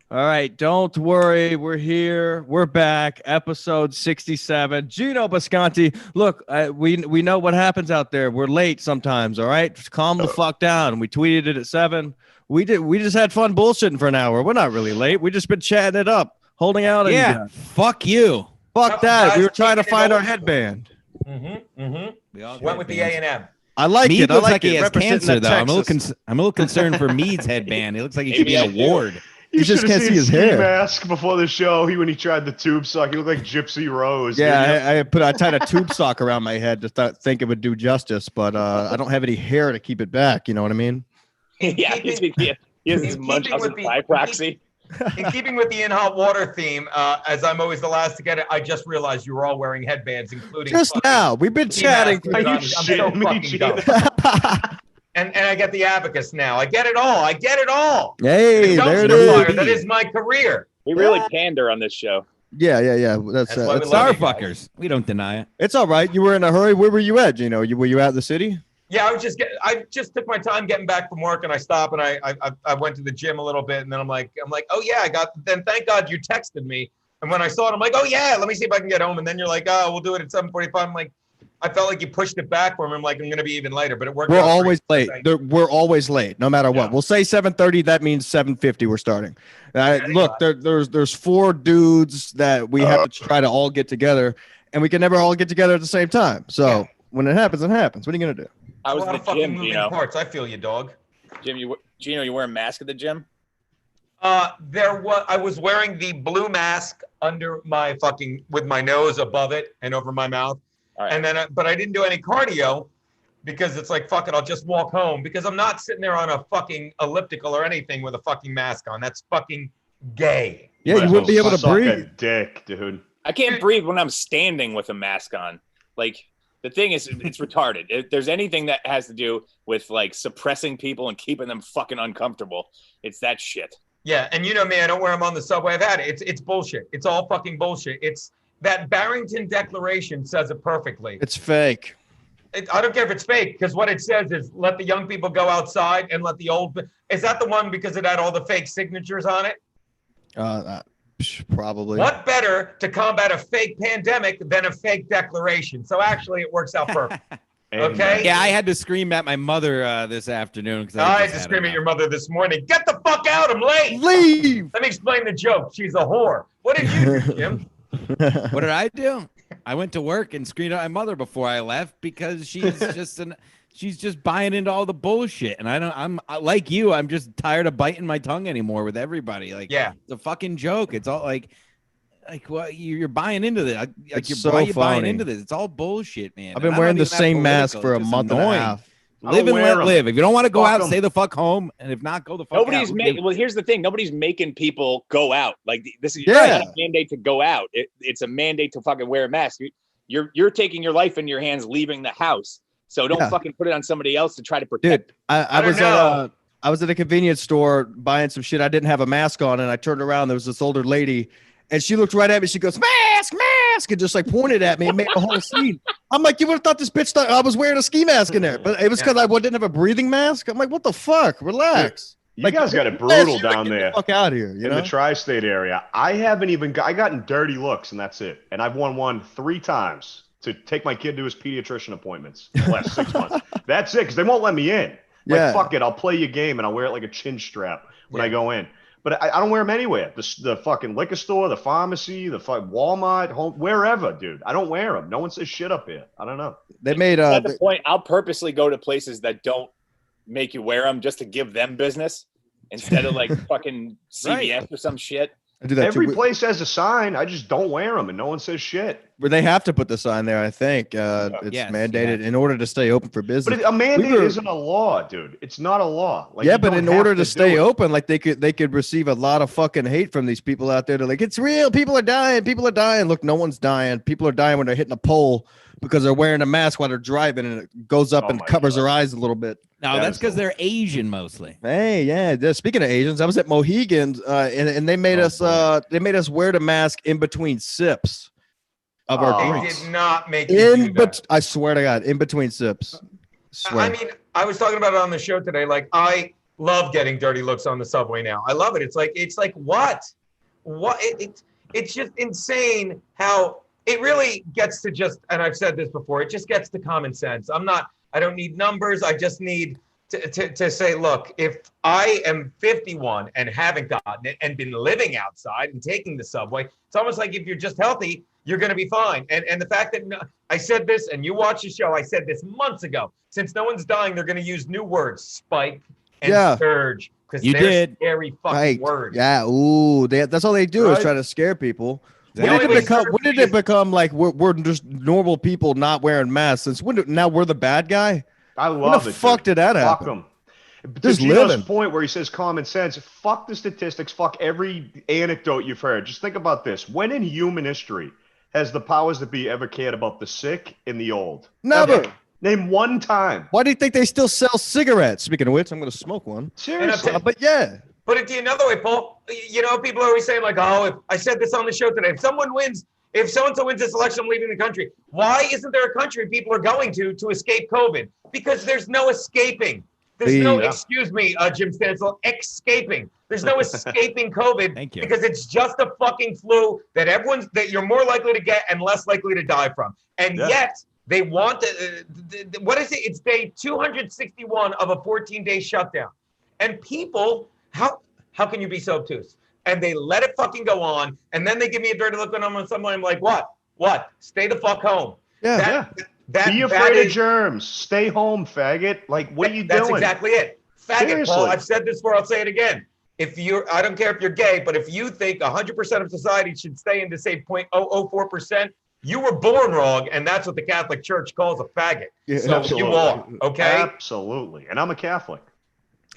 All right, don't worry. We're here. We're back. Episode 67. Geno Bisconte. Look, we know what happens out there. We're late sometimes. All right, just calm the fuck down. We tweeted it at 7. We just had fun bullshitting for an hour. We're not really late. We just been chatting it up, holding out. Yeah. Fuck you. Fuck that. We were trying to find our headband. We all Went with the A&M. I like Mead it. I looks like like it. he has Representing cancer, that though. I'm a Texas. little concerned for Mead's headband. It looks like he should be an award. You just should have can't seen see his ski hair. mask before the show. When he tried the tube sock, he looked like Gypsy Rose. Yeah, I tied a tube sock around my head to think it would do justice, but I don't have any hair to keep it back. You know what I mean? Yeah, he has his Munchausen by proxy. In keeping with the in hot water theme, as I'm always the last to get it, I just realized you were all wearing headbands, including Just now, we've been chatting. Are you I'm so shitting me, fucking dumb. And I get the abacus now. I get it all. Hey, there it Dumpster fire, is. that is my career. We really pander on this show. Yeah. That's That's why we it's, love Star you guys. fuckers. We don't deny it. it's all right. You were in a hurry. Where were you at? Gino? Were you out in the city? Yeah, I just took my time getting back from work, and I stopped and I went to the gym a little bit, and then I'm like, oh yeah, then thank God you texted me, and when I saw it, I'm like, oh yeah, let me see if I can get home, and then you're like, oh, we'll do it at 7:45. I'm like, I felt like you pushed it back for me. I'm like, I'm gonna be even later, but it worked. We're out always great. late. We're always late, no matter what. Yeah. We'll say 7:30. That means 7:50. We're starting. Look, there's 4 dudes that we have to try to all get together, and we can never all get together at the same time. So when it happens, it happens. What are you gonna do? I was a lot in of the fucking gym, moving Gino. parts. I feel you, dog. Gino, you wear a mask at the gym? I was wearing the blue mask under my with my nose above it and over my mouth. All right. And then, but I didn't do any cardio because it's like, fuck it, I'll just walk home because I'm not sitting there on a fucking elliptical or anything with a fucking mask on. That's fucking gay. Yeah, you wouldn't be able to Suck breathe. a dick, dude. I can't breathe when I'm standing with a mask on. Like, the thing is, it's retarded. If there's anything that has to do with, like, suppressing people and keeping them fucking uncomfortable, it's that shit. Yeah, and you know me, I don't wear them on the subway. I've had it. It's bullshit. It's all fucking bullshit. It's that Barrington Declaration says it perfectly. It's fake. I don't care if it's fake, because what it says is let the young people go outside and let the old. Is that the one because it had all the fake signatures on it? Probably. What better to combat a fake pandemic than a fake declaration? So actually, it works out perfect. Okay. Yeah, I had to scream at my mother this afternoon because I had to scream at your mother this morning. Get the fuck out! I'm late. Leave. Let me explain the joke. She's a whore. What did you do, Jim? What did I do? I went to work and screamed at my mother before I left because she's she's just buying into all the bullshit. And I'm like you. I'm just tired of biting my tongue anymore with everybody. Like, yeah, it's a fucking joke. It's all like what you're buying into this. Like, It's why are you so buying funny. into this? It's all bullshit, man. I've been And I'm wearing not the even that same mask political. for a It's just month and a annoying. half. Live and let live. If you don't want to go Fuck out, 'em. stay the fuck home. And if not, go the fuck Nobody's out. making. Well, here's the thing. Nobody's making people go out. Like, this is Yeah. not a mandate to go out. It's a mandate to fucking wear a mask. You're taking your life in your hands, leaving the house. So don't fucking put it on somebody else to try to protect. Dude, I was at a convenience store buying some shit. I didn't have a mask on, and I turned around. There was this older lady, and she looked right at me. She goes, "Mask, mask," and just like pointed at me and made a whole scene. I'm like, you would have thought this bitch thought I was wearing a ski mask in there, but it was because I didn't have a breathing mask. I'm like, what the fuck? Relax. You guys got it brutal down Get there. the fuck out of here. You In know? the tri-state area. I haven't even I gotten dirty looks, and that's it. And I've won one 3 times to take my kid to his pediatrician appointments the last 6 months. That's it, because they won't let me in. Like, Yeah. fuck it, I'll play your game, and I'll wear it like a chin strap when I go in. But I don't wear them anywhere. The fucking liquor store, the pharmacy, the fucking Walmart, home, wherever, dude. I don't wear them. No one says shit up here. I don't know. They made At the point, I'll purposely go to places that don't make you wear them just to give them business instead of like fucking CVS or some shit. I do that Every too. place has a sign. I just don't wear them, and no one says shit. But they have to put the sign there, I think. It's Yes, mandated in order to stay open for business. But a mandate isn't a law, dude. It's not a law. Like, yeah, you but don't in have order to do stay it. open, like they could receive a lot of fucking hate from these people out there. They're like, it's real. People are dying. People are dying. Look, no one's dying. People are dying when they're hitting a pole because they're wearing a mask while they're driving, and it goes up and covers their eyes a little bit. No, that's because they're Asian mostly. Hey, yeah. Speaking of Asians, I was at Mohegan's, and they made us wear the mask in between sips of our They drinks. did not make you do that. I swear to God, in between sips. Swear. I mean, I was talking about it on the show today. Like, I love getting dirty looks on the subway now. I love it. It's like what? It's just insane how it really gets to just, and I've said this before, it just gets to common sense. I don't need numbers. I just need to say, look, if I am 51 and haven't gotten it and been living outside and taking the subway, it's almost like if you're just healthy, you're going to be fine. And the fact that I said this, and you watch the show, I said this months ago. Since no one's dying, they're going to use new words, spike and surge, because they're scary fucking words. Yeah, ooh, that's all they do is try to scare people. When did it become like we're just normal people not wearing masks? Since now we're the bad guy? I love it. When the fuck did that happen? Fuck them. Just to Geno's living. point where he says common sense, fuck the statistics, fuck every anecdote you've heard. Just think about this. When in human history has the powers that be ever cared about the sick and the old? Never. Name one time. Why do you think they still sell cigarettes? Speaking of which, I'm going to smoke one. Seriously. But yeah. Put it to you another way, Paul. You know, people are always saying like, oh, if I said this on the show today, if so-and-so wins this election, I'm leaving the country. Why isn't there a country people are going to escape COVID? Because there's no escaping. There's no, excuse me, Jim Stansel, escaping. There's no escaping COVID. Thank you. Because it's just a fucking flu that you're more likely to get and less likely to die from. And yet they want what is it? It's day 261 of a 14-day shutdown. And people, how can you be so obtuse? And they let it fucking go on, and then they give me a dirty look when I'm on someone. I'm like, what? Stay the fuck home. Be afraid of germs. Stay home, faggot. Like, what are you doing? That's exactly it. Faggot, Seriously. Paul. I've said this before. I'll say it again. I don't care if you're gay, but if you think 100% of society should stay into, say, 0.004%, you were born wrong, and that's what the Catholic Church calls a faggot. Yeah, so absolutely. you are, okay? Absolutely. And I'm a Catholic.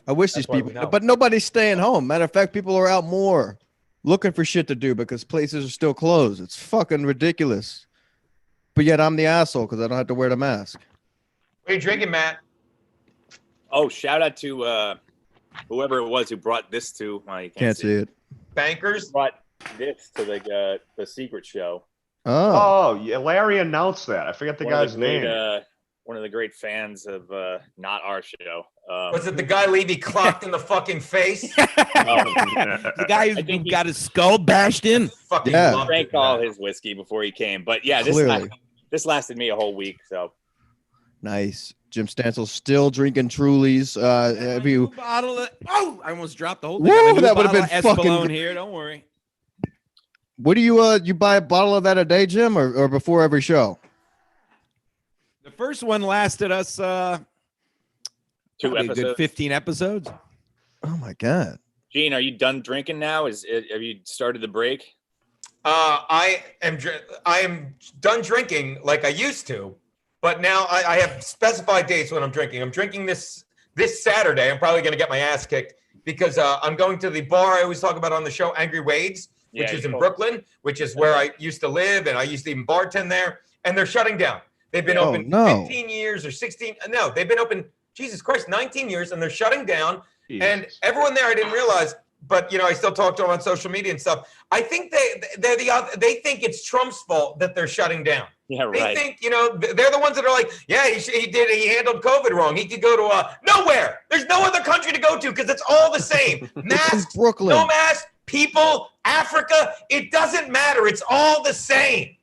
I wish these people, but nobody's staying home. Matter of fact, people are out more looking for shit to do because places are still closed. It's fucking ridiculous. But yet I'm the asshole because I don't have to wear the mask. What are you drinking, Matt? Oh, shout out to whoever it was who brought this to. Well, you Can't see it. Bankers? Brought this to the secret show. Oh, yeah. Larry announced that. I forget the guy's name. One of the great fans of not our show. Was it the guy Levy clocked in the fucking face? The guy who got his skull bashed in. Fucking drank all his whiskey before he came. But yeah, this lasted me a whole week. So nice. Jim Stansel's still drinking Trulies. Have you? Bottle of, I almost dropped the whole thing. Woo, that would have been Espolone fucking here. Don't worry. What do you buy a bottle of that a day, Jim, or before every show? The first one lasted us 2 episodes. A good 15 episodes. Oh my God. Gene, are you done drinking now? Have you started the break? I am done drinking like I used to, but now I have specified dates when I'm drinking. I'm drinking this Saturday. I'm probably going to get my ass kicked because I'm going to the bar I always talk about on the show, Angry Wade's, which is in Brooklyn, which is where I used to live, and I used to even bartend there, and they're shutting down. They've been open 15 years or 16. No, they've been open, Jesus Christ, 19 years, and they're shutting down. Jesus. And everyone there, I didn't realize, but I still talk to them on social media and stuff. I think they think it's Trump's fault that they're shutting down. Yeah, right. They think, they're the ones that are like, yeah, he handled COVID wrong. He could go to nowhere. There's no other country to go to because it's all the same. Masks, Brooklyn. No masks, people, Africa. It doesn't matter. It's all the same.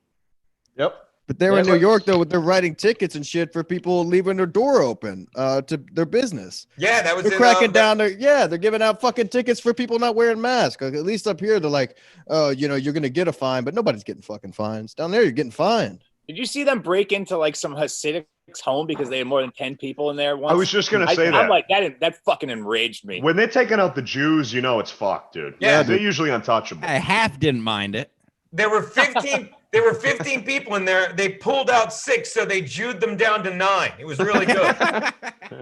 Yep. But they're in New York, though, they're writing tickets and shit for people leaving their door open to their business. Yeah, that was they're cracking down. They're giving out fucking tickets for people not wearing masks. At least up here, they're like, oh, you're going to get a fine, but nobody's getting fucking fines. Down there, you're getting fined. Did you see them break into like some Hasidic home because they had more than 10 people in there once? I was just going to say that. I'm like, that fucking enraged me. When they're taking out the Jews, it's fucked, dude. Yeah, they're usually untouchable. I half didn't mind it. There were 15. There were 15 people in there. They pulled out 6, so they Jewed them down to 9. It was really good.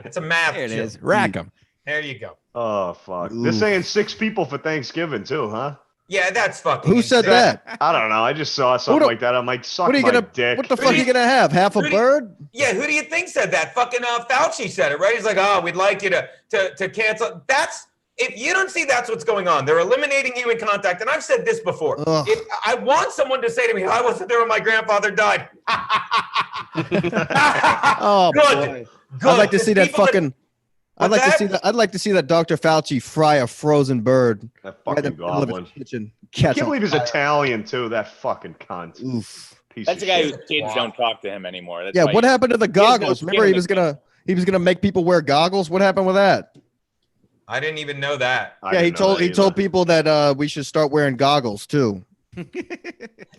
It's a math. There it is. Rack them. There you go. Oh fuck! They're saying 6 people for Thanksgiving too, huh? Yeah, that's fucking. Who said that? I don't know. I just saw something like that. I'm like, suck what are you my gonna, dick. What the fuck are you gonna have? Half a bird? Yeah, who do you think said that? Fucking Fauci said it, right? He's like, oh, we'd like you to cancel. If you don't see that's what's going on, they're eliminating human contact. And I've said this before. If I want someone to say to me, I wasn't there when my grandfather died. Oh, good. Boy. I'd like to see that fucking. I'd like to see that. I'd like to see that Dr. Fauci fry a frozen bird. That right in fucking the middle of his goblin. kitchen. I Catch can't on believe he's fire. Italian too. That fucking cunt. Oof. Piece That's of the guy shit. whose kids don't talk to him anymore. That's Yeah, why what he- happened to the he has no goggles? skin Remember, in he the was gonna make people wear goggles. What happened with that? I didn't even know that. I Yeah, he didn't know told that he told either. people that we should start wearing goggles too.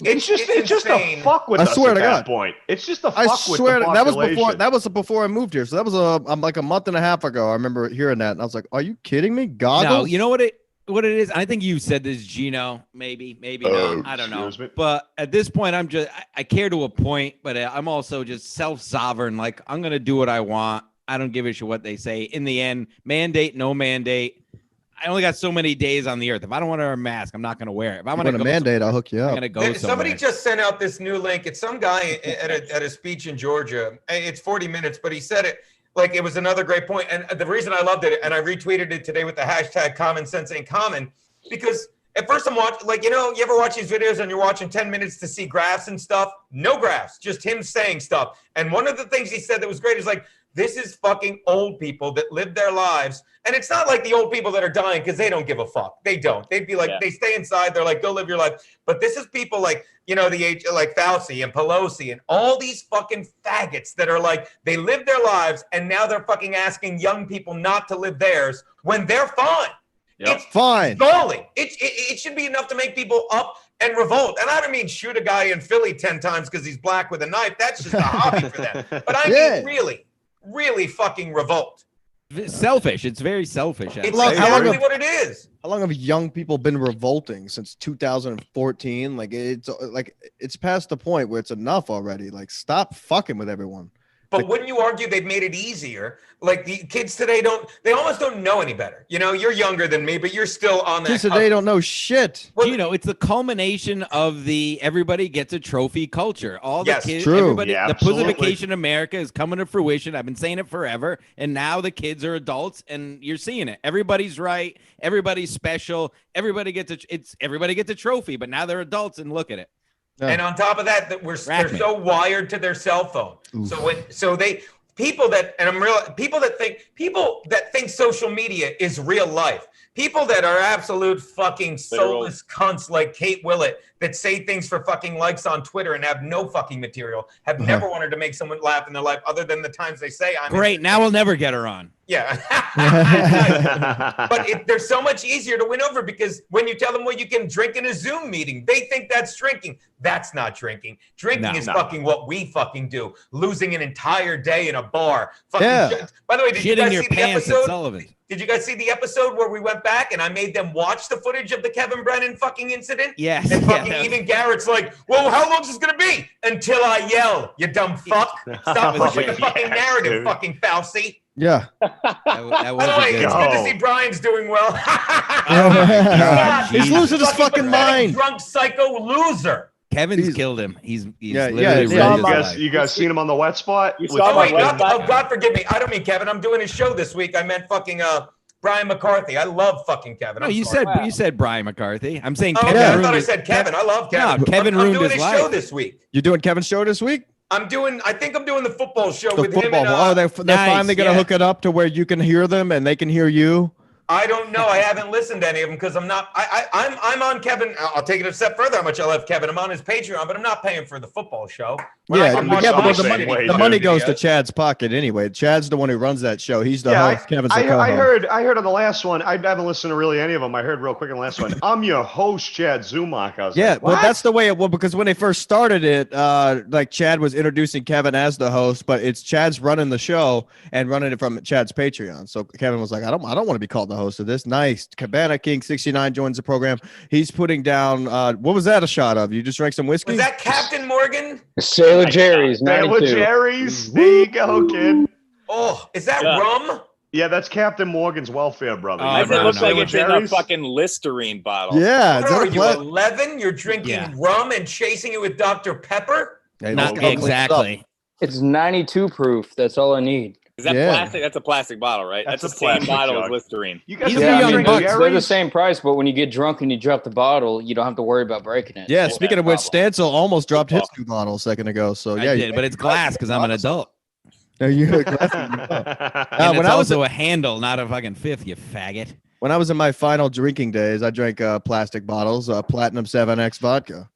It's just a insane. fuck with I us swear at to that God. point. It's just a fuck I with swear the that was population. before I moved here. So that was like a month and a half ago. I remember hearing that, and I was like, "Are you kidding me? Goggles?" No, you know what it is? I think you said this, Gino. Maybe not. I don't know. excuse me. But at this point, I care to a point, but I'm also just self-sovereign. Like, I'm gonna do what I want. I don't give a shit what they say. In the end, mandate, no mandate. I only got so many days on the earth. If I don't want to wear a mask, I'm not gonna wear it. If I'm want gonna a go mandate? I'll hook you I'm up. gonna go Somebody somewhere. just sent out this new link. It's some guy at a speech in Georgia. It's 40 minutes, but he said it like it was another great point. And the reason I loved it, and I retweeted it today with the hashtag common sense ain't common, because at first I'm watching, like, you ever watch these videos and you're watching 10 minutes to see graphs and stuff? No graphs, just him saying stuff. And one of the things he said that was great is like, this is fucking old people that live their lives. And it's not like the old people that are dying because they don't give a fuck. They don't. They'd be like, They stay inside. They're like, go live your life. But this is people like, the age, like Fauci and Pelosi and all these fucking faggots that are like, they live their lives and now they're fucking asking young people not to live theirs when they're fine. Yep. It's Fine. galling. It should be enough to make people up and revolt. And I don't mean shoot a guy in Philly 10 times because he's black with a knife. That's just a hobby for them. But I Yeah. mean really fucking revolt. Selfish. It's very selfish. It's How long exactly have- what it is. How long have young people been revolting since 2014? Like it's past the point where it's enough already. Like, stop fucking with everyone. But wouldn't you argue they've made it easier? Like the kids today they almost don't know any better. You're younger than me, but you're still on that. Kids today don't know shit. Well, Gino, it's the culmination of the everybody gets a trophy culture. All the Yes, kids, true. everybody, Yeah, the absolutely. pussification in America is coming to fruition. I've been saying it forever, and now the kids are adults, and you're seeing it. Everybody's right. Everybody's special. Everybody gets a trophy, but now they're adults, and look at it. Yeah. And on top of that, they're Rack me. so wired to their cell phone. Oof. People that think social media is real life. People that are absolute fucking soulless cunts like Kate Willett that say things for fucking likes on Twitter and have no fucking material, have never wanted to make someone laugh in their life other than the times they say I'm Great. Now we'll never get her on. Yeah. But they're so much easier to win over because when you tell them, well, you can drink in a Zoom meeting, they think that's drinking. That's not drinking. Drinking is fucking what we fucking do. Losing an entire day in a bar. Fucking Yeah. By the way, did you Shit in guys your see the pants at episode? Sullivan. Did you guys see the episode where we went back and I made them watch the footage of the Kevin Brennan fucking incident? Yes. And fucking Yeah. even Garrett's like, well, how long is this gonna be? Until I yell, you dumb fuck. Stop pushing the fucking Yes, narrative, dude. fucking Fauci. Yeah. That By was the way, a good it's one. good to see Brian's doing well. Oh my God, He's Jesus. losing his fucking pathetic, mind. Drunk psycho loser. Kevin's He's- killed him. He's Yeah, literally yeah, ruined yeah. his you life. guys, you guys seen him on the wet spot? You With saw Oh, wait, my fucking- God forgive me. I don't mean Kevin. I'm doing his show this week. I meant fucking Brian McCarthy. I love fucking Kevin. No, I'm you sorry. said you said Brian McCarthy. I'm saying Oh, Kevin. okay. I ruined thought I his- said Kevin. I love Kevin. No, Kevin I'm ruined doing his show life. this week. You're doing Kevin's show this week? I think I'm doing the football show The with him football. and They're Nice, finally gonna yeah. hook it up to where you can hear them and they can hear you. I don't know. I haven't listened to any of them because I'm not. I'm on Kevin. I'll take it a step further. How much I love Kevin? I'm on his Patreon, but I'm not paying for the football show. When I Yeah, can but watch yeah, my but same shitty way, the dude. money videos. goes to Chad's pocket anyway. Chad's the one who runs that show. He's the host. Kevin's the co-host. I heard on the last one. I haven't listened to really any of them. I heard real quick on the last one. I'm your host, Chad Zumock. I was Yeah, like, well, what? that's the way it was because when they first started it, like Chad was introducing Kevin as the host, but it's Chad's running the show and running it from Chad's Patreon. So Kevin was like, I don't want to be called the host of this. Nice. Cabana King 69 joins the program. He's putting down what was that a shot of? You just drank some whiskey? Was that Captain Morgan? Sailor Jerry's, Taylor 92. Jerry's. There you go, kid. Oh, is that Yeah. rum? Yeah, that's Captain Morgan's welfare brother. Oh, Why You does it no, look no. like Taylor it's in a Jerry's? fucking Listerine bottle? Yeah. What Is that are a you, pla- 11? You're drinking Yeah. rum and chasing it with Dr. Pepper? Hey, Not let's go. exactly. It's 92 proof. That's all I need. Is that Yeah. plastic? That's a plastic bottle, right? That's That's a the same plastic bottle jug. as Listerine. You guys He's ever a Yeah, I young mean, drink buck. they're the Jerry's? same price, but when you get drunk and you drop the bottle, you don't have to worry about breaking it. Yeah, So speaking no of which, problem. Stancil almost dropped his Football. 2 bottles a second ago. So I yeah, did, but it's glass because I'm an adult. No, you And when it's I was also a handle, not a fucking fifth, you faggot. when I was in my final drinking days, I drank plastic bottles, Platinum 7X vodka.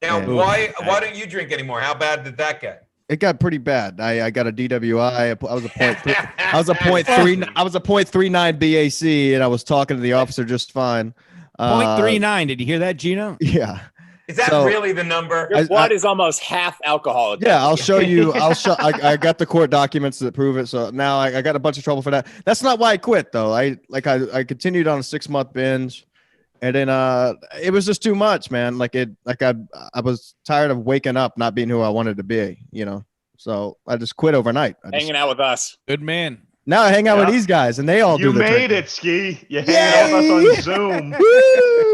Now, Yeah. why don't you drink anymore? How bad did that get? It got pretty bad. I got a DWI. I was a point. I was a .3. I was a .39 BAC, and I was talking to the officer just fine. 0.39. Did you hear that, Geno? Yeah. Is that So- really the number? Your blood is almost half alcohol. Yeah, I'll show you. I got the court documents that prove it. So now I got a bunch of trouble for that. That's not why I quit though. I continued on a 6-month binge, and then it was just too much, man. I was tired of waking up not being who I wanted to be, So I just quit overnight. Hanging out with us. Good man. Now I hang out with Yeah. these guys, and they all You do the made drinking. it, Ski. You hanging out with us on Zoom.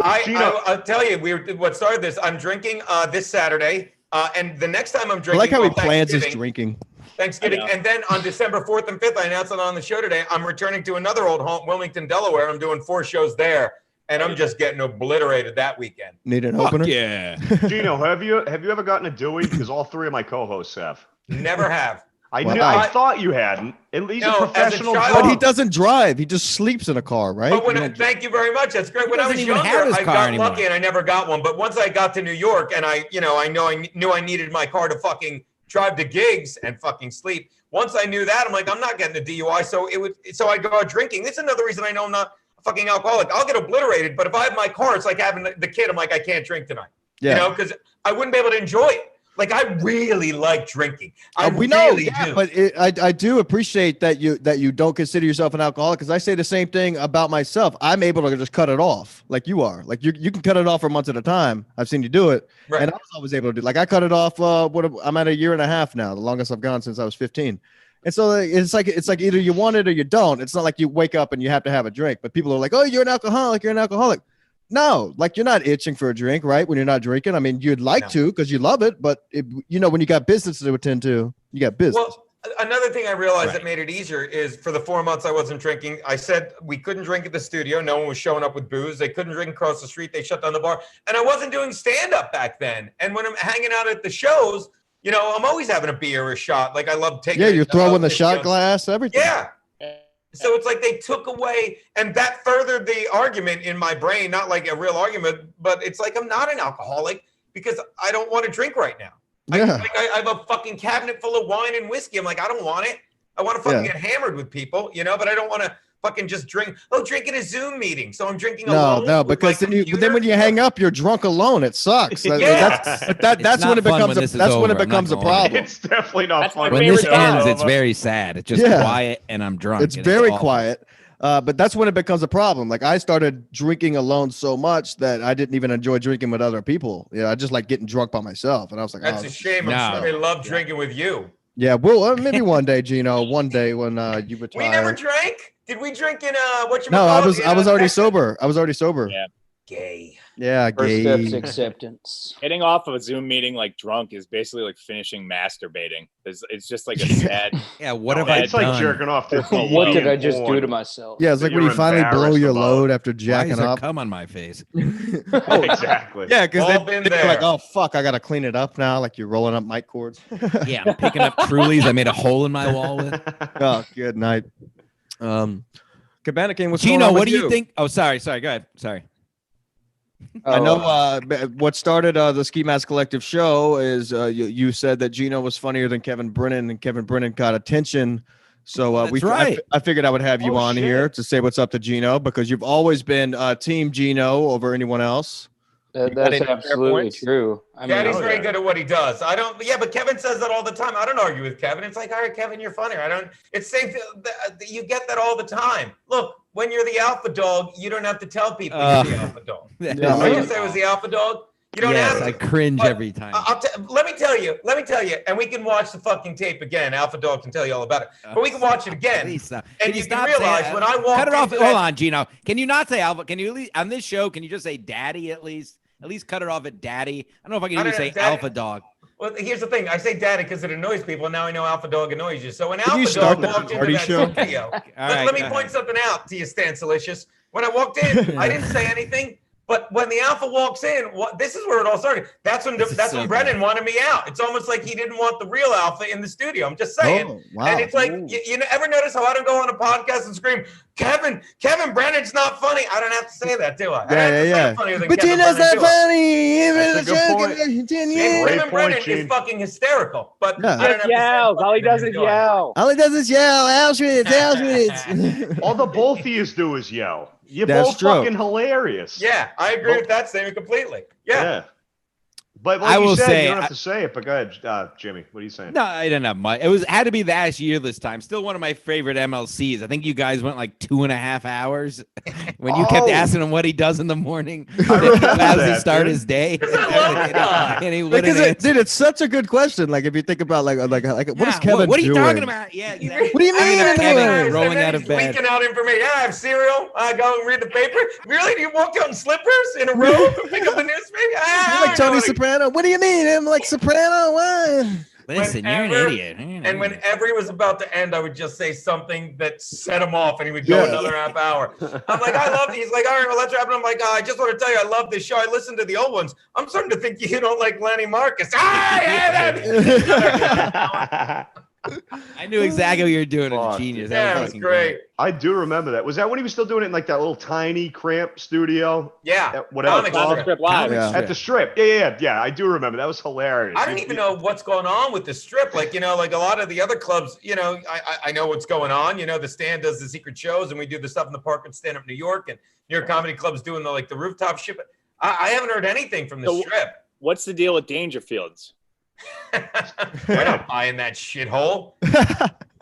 I'll tell you, what started this. I'm drinking this Saturday, and the next time I'm I drinking, like how he on plans his Thanksgiving- drinking. Thanksgiving, I know. and then on December 4th and 5th, I announced it on the show today. I'm returning to another old home, Wilmington, Delaware. I'm doing 4 shows there, and I'm just getting obliterated that weekend. Need an Fuck opener? yeah. Gino, have you ever gotten a Dewey? Because all 3 of my co-hosts have. Never have. I Wow. knew. I thought you hadn't. At least No, a as a professional child- But he drunk. doesn't drive. He just sleeps in a car, right? But thank you very much. That's great. He When I was doesn't even younger, have his I car got anymore. lucky and I never got one. But once I got to New York and I knew I needed my car to fucking drive to gigs and fucking sleep. Once I knew that, I'm like, I'm not getting a DUI. So I go out drinking. This is another reason I know I'm not a fucking alcoholic. I'll get obliterated, but if I have my car, it's like having the kid. I'm like, I can't drink tonight. Yeah. Because I wouldn't be able to enjoy it. Like I really like drinking. We know, really yeah, do. but I do appreciate that you don't consider yourself an alcoholic, because I say the same thing about myself. I'm able to just cut it off, like you are. Like you can cut it off for months at a time. I've seen you do it, Right. and I was always able to do. Like I cut it off. I'm at a year and a half now, the longest I've gone since I was 15. And so it's like either you want it or you don't. It's not like you wake up and you have to have a drink. But people are like, "Oh, you're an alcoholic. You're an alcoholic." No, like you're not itching for a drink, right? When you're not drinking. I mean, you'd like to because you love it, but when you got business to attend to, you got business. Well, another thing I realized Right. that made it easier is for the 4 months I wasn't drinking, I said we couldn't drink at the studio. No one was showing up with booze. They couldn't drink across the street. They shut down the bar. And I wasn't doing stand-up back then. And when I'm hanging out at the shows, I'm always having a beer or a shot. Like I love taking You're throwing the it, shot glass, everything. Yeah. So it's like they took away, and that furthered the argument in my brain, not like a real argument, but it's like I'm not an alcoholic because I don't want to drink right now. Yeah. I have a fucking cabinet full of wine and whiskey. I'm like, I don't want it. I want to fucking Yeah. get hammered with people, but I don't want to fucking just drink. Oh, drink in a Zoom meeting. So I'm drinking No, alone. no, with because my then computer. when you hang up, you're drunk alone. It sucks. Yeah. That's not when it fun becomes when this is that's when over, it I'm not becomes a gonna lie. problem. It's definitely not That's my fun. When favorite this time. ends, it's very sad. It's just Yeah. quiet and I'm drunk. It's and very awful. quiet. But that's when it becomes a problem. Like I started drinking alone so much that I didn't even enjoy drinking with other people. Yeah, I just like getting drunk by myself, and I was like, That's oh, a shame. No. I'm sure they love drinking with you. yeah. Well, maybe one day, Gino. One day when you retire. We never drank. Did we drink in what you? No, I was already sober. I was already sober. Yeah. Gay. Yeah, First gay. step's acceptance. Getting off of a Zoom meeting like drunk is basically like finishing masturbating. It's just like a sad. Yeah, what No, have I It's like done? jerking off to What TV did I and just do porn. to myself? Yeah, it's like when You're you finally blow embarrassed your about. load after Why jacking is there up. cum on my face? Exactly. Yeah, because All been they're like, there. oh fuck, I gotta clean it up now. Like you're rolling up mic cords. Yeah, I'm picking up Trulies I made a hole in my wall with. Oh, good night. Cabana King, what's Gino, going on what with do you think? Oh, sorry. Go ahead. Sorry. I know Oh, what started the Ski Mask Collective show is you said that Gino was funnier than Kevin Brennan, and Kevin Brennan got attention. So That's right. I figured I would have you Oh, on shit. here to say what's up to Gino, because you've always been Team Gino over anyone else. that's any fair absolutely points? true. I mean, Daddy's Oh, very yeah. good at what he does. I don't. Yeah, but Kevin says that all the time. I don't argue with Kevin. It's like, all right, Kevin, you're funnier. I don't. It's same. You get that all the time. Look, when you're the alpha dog, you don't have to tell people you're the alpha dog. Yeah. What did you say was the alpha dog? You don't Yes, have to. I cringe But every time. Let me tell you, and we can watch the fucking tape again. Alpha Dog can tell you all about it, but we can watch it again. Please stop. And Can you stop can realize saying- when I walked cut it off. into Hold that- on, Gino. Can you not say Alpha? Can you at least on this show? Can you just say Daddy at least? At least cut it off at Daddy. I don't know if I can I even don't know, say Daddy- Alpha Dog. Well, here's the thing. I say daddy because it annoys people. Now I know Alpha Dog annoys you. So when Can you Alpha start Dog that walked into party that show? studio, All let right, me go point ahead. something out to you, Stan Salicious. When I walked in, I didn't say anything, But when the alpha walks in, this is where it all started. That's when Brennan wanted me out. It's almost like he didn't want the real alpha in the studio. I'm just saying. Oh, wow. And it's like, you ever notice how I don't go on a podcast and scream, Kevin Brennan's not funny? I don't have to say that, do I? Yeah. But Gino's not funny. That's a good point. Kevin Brennan is fucking hysterical. But I don't have to yells. All he does is yell. All he does is yell, Auschwitz. All the both of you do is yell. You're That's both true. fucking hilarious. Yeah, I agree with that statement completely. Yeah. But like I will you said, say, you don't have to say it. But go ahead, Jimmy. What are you saying? No, I didn't have much. Had to be the Ash year this time. Still one of my favorite MLCs. I think you guys went like 2.5 hours when you kept asking him what he does in the morning. How does he start his day? And he wouldn't answer. Dude, it's such a good question. Like if you think about like what is Kevin What are you doing? talking about? Yeah, exactly. What do you mean? Kevin rolling out of bed. Leaking out information. Yeah, I have cereal. I go and read the paper. Really? Do you walk out in slippers in a robe and pick up the newspaper? You're like Tony Soprano. What do you mean? I'm like Soprano. What? Listen, you're an idiot. And whenever he was about to end, I would just say something that set him off, and he would go another half hour. I'm like, I love. He's like, all right, well, let's wrap it. I'm like, I just want to tell you, I love this show. I listened to the old ones. I'm starting to think you don't like Lenny Marcus. I knew exactly what you were doing. As a genius. Yeah, it was great. I do remember that. Was that when he was still doing it in like that little tiny cramped studio? Yeah. Whatever. Comic Live. At the Strip. Yeah. I do remember. That was hilarious. I don't even know what's going on with the Strip. Like, like a lot of the other clubs, I know what's going on. The Stand does the secret shows, and we do the stuff in the park at Stand Up New York, and New York Comedy Club's doing the rooftop shit. But I haven't heard anything from the Strip. What's the deal with Dangerfields? We're not buying that shithole.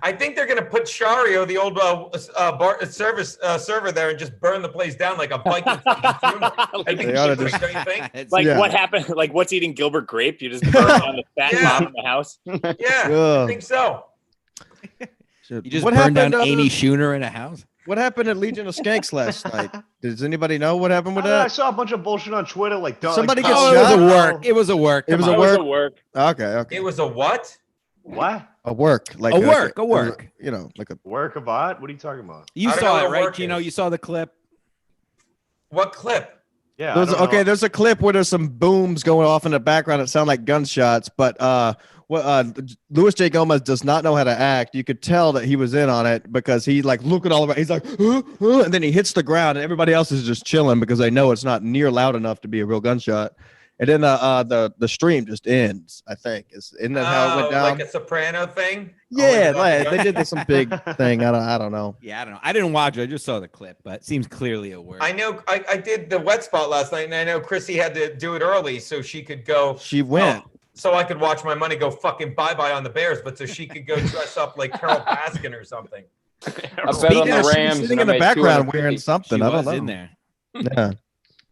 I think they're gonna put Shario, the old server there, and just burn the place down like a Viking funeral. I think don't you think? What happened? Like what's eating Gilbert Grape? You just burn down the fat mom in the house. Yeah, I think so. You just burned down Amy Schooner in a house. What happened at Legion of Skanks last night? Does anybody know what happened with that? I saw a bunch of bullshit on Twitter. Like somebody gets shot. It was a work. It was a work. Okay. It was a what? What? A work. Like a work. Like a work of art. What are you talking about? You saw it, right? You saw the clip. What clip? Yeah. There's a clip where there's some booms going off in the background that sound like gunshots, but Louis J. Gomez does not know how to act. You could tell that he was in on it because he like looking all around. He's like, and then he hits the ground, and everybody else is just chilling because they know it's not near loud enough to be a real gunshot. And then the stream just ends. I think isn't that how it went down? Like a Soprano thing? Yeah, they did some big thing. I don't know. Yeah, I don't know. I didn't watch it. I just saw the clip, but it seems clearly a work. I know. I did the wet spot last night, and I know Chrissy had to do it early so she could go. She went. So I could watch my money go fucking bye-bye on the Bears, but so she could go dress up like Carol Baskin or something. I bet on the Rams. Sitting in the background wearing something. I don't know. In there. Yeah.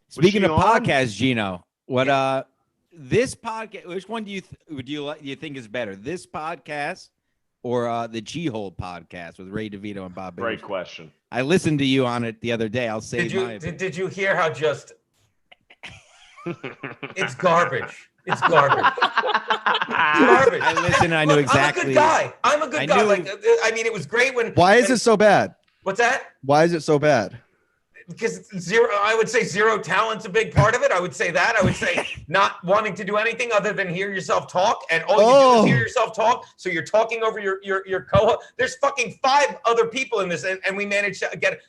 Speaking of podcasts, Geno, what this podcast? Which one do you think is better, this podcast or the G-Hole podcast with Ray DeVito and Bob? Great question. I listened to you on it the other day. I'll say. Did you hear how just? It's garbage. It's garbage. Garbage. I listened. I knew exactly. I'm a good guy. It was great when. Why is it so bad? What's that? Why is it so bad? Because I would say zero talent's a big part of it. I would say that. I would say not wanting to do anything other than hear yourself talk, and all you do is hear yourself talk. So you're talking over your co-host. There's fucking 5 other people in this, and we managed to get it.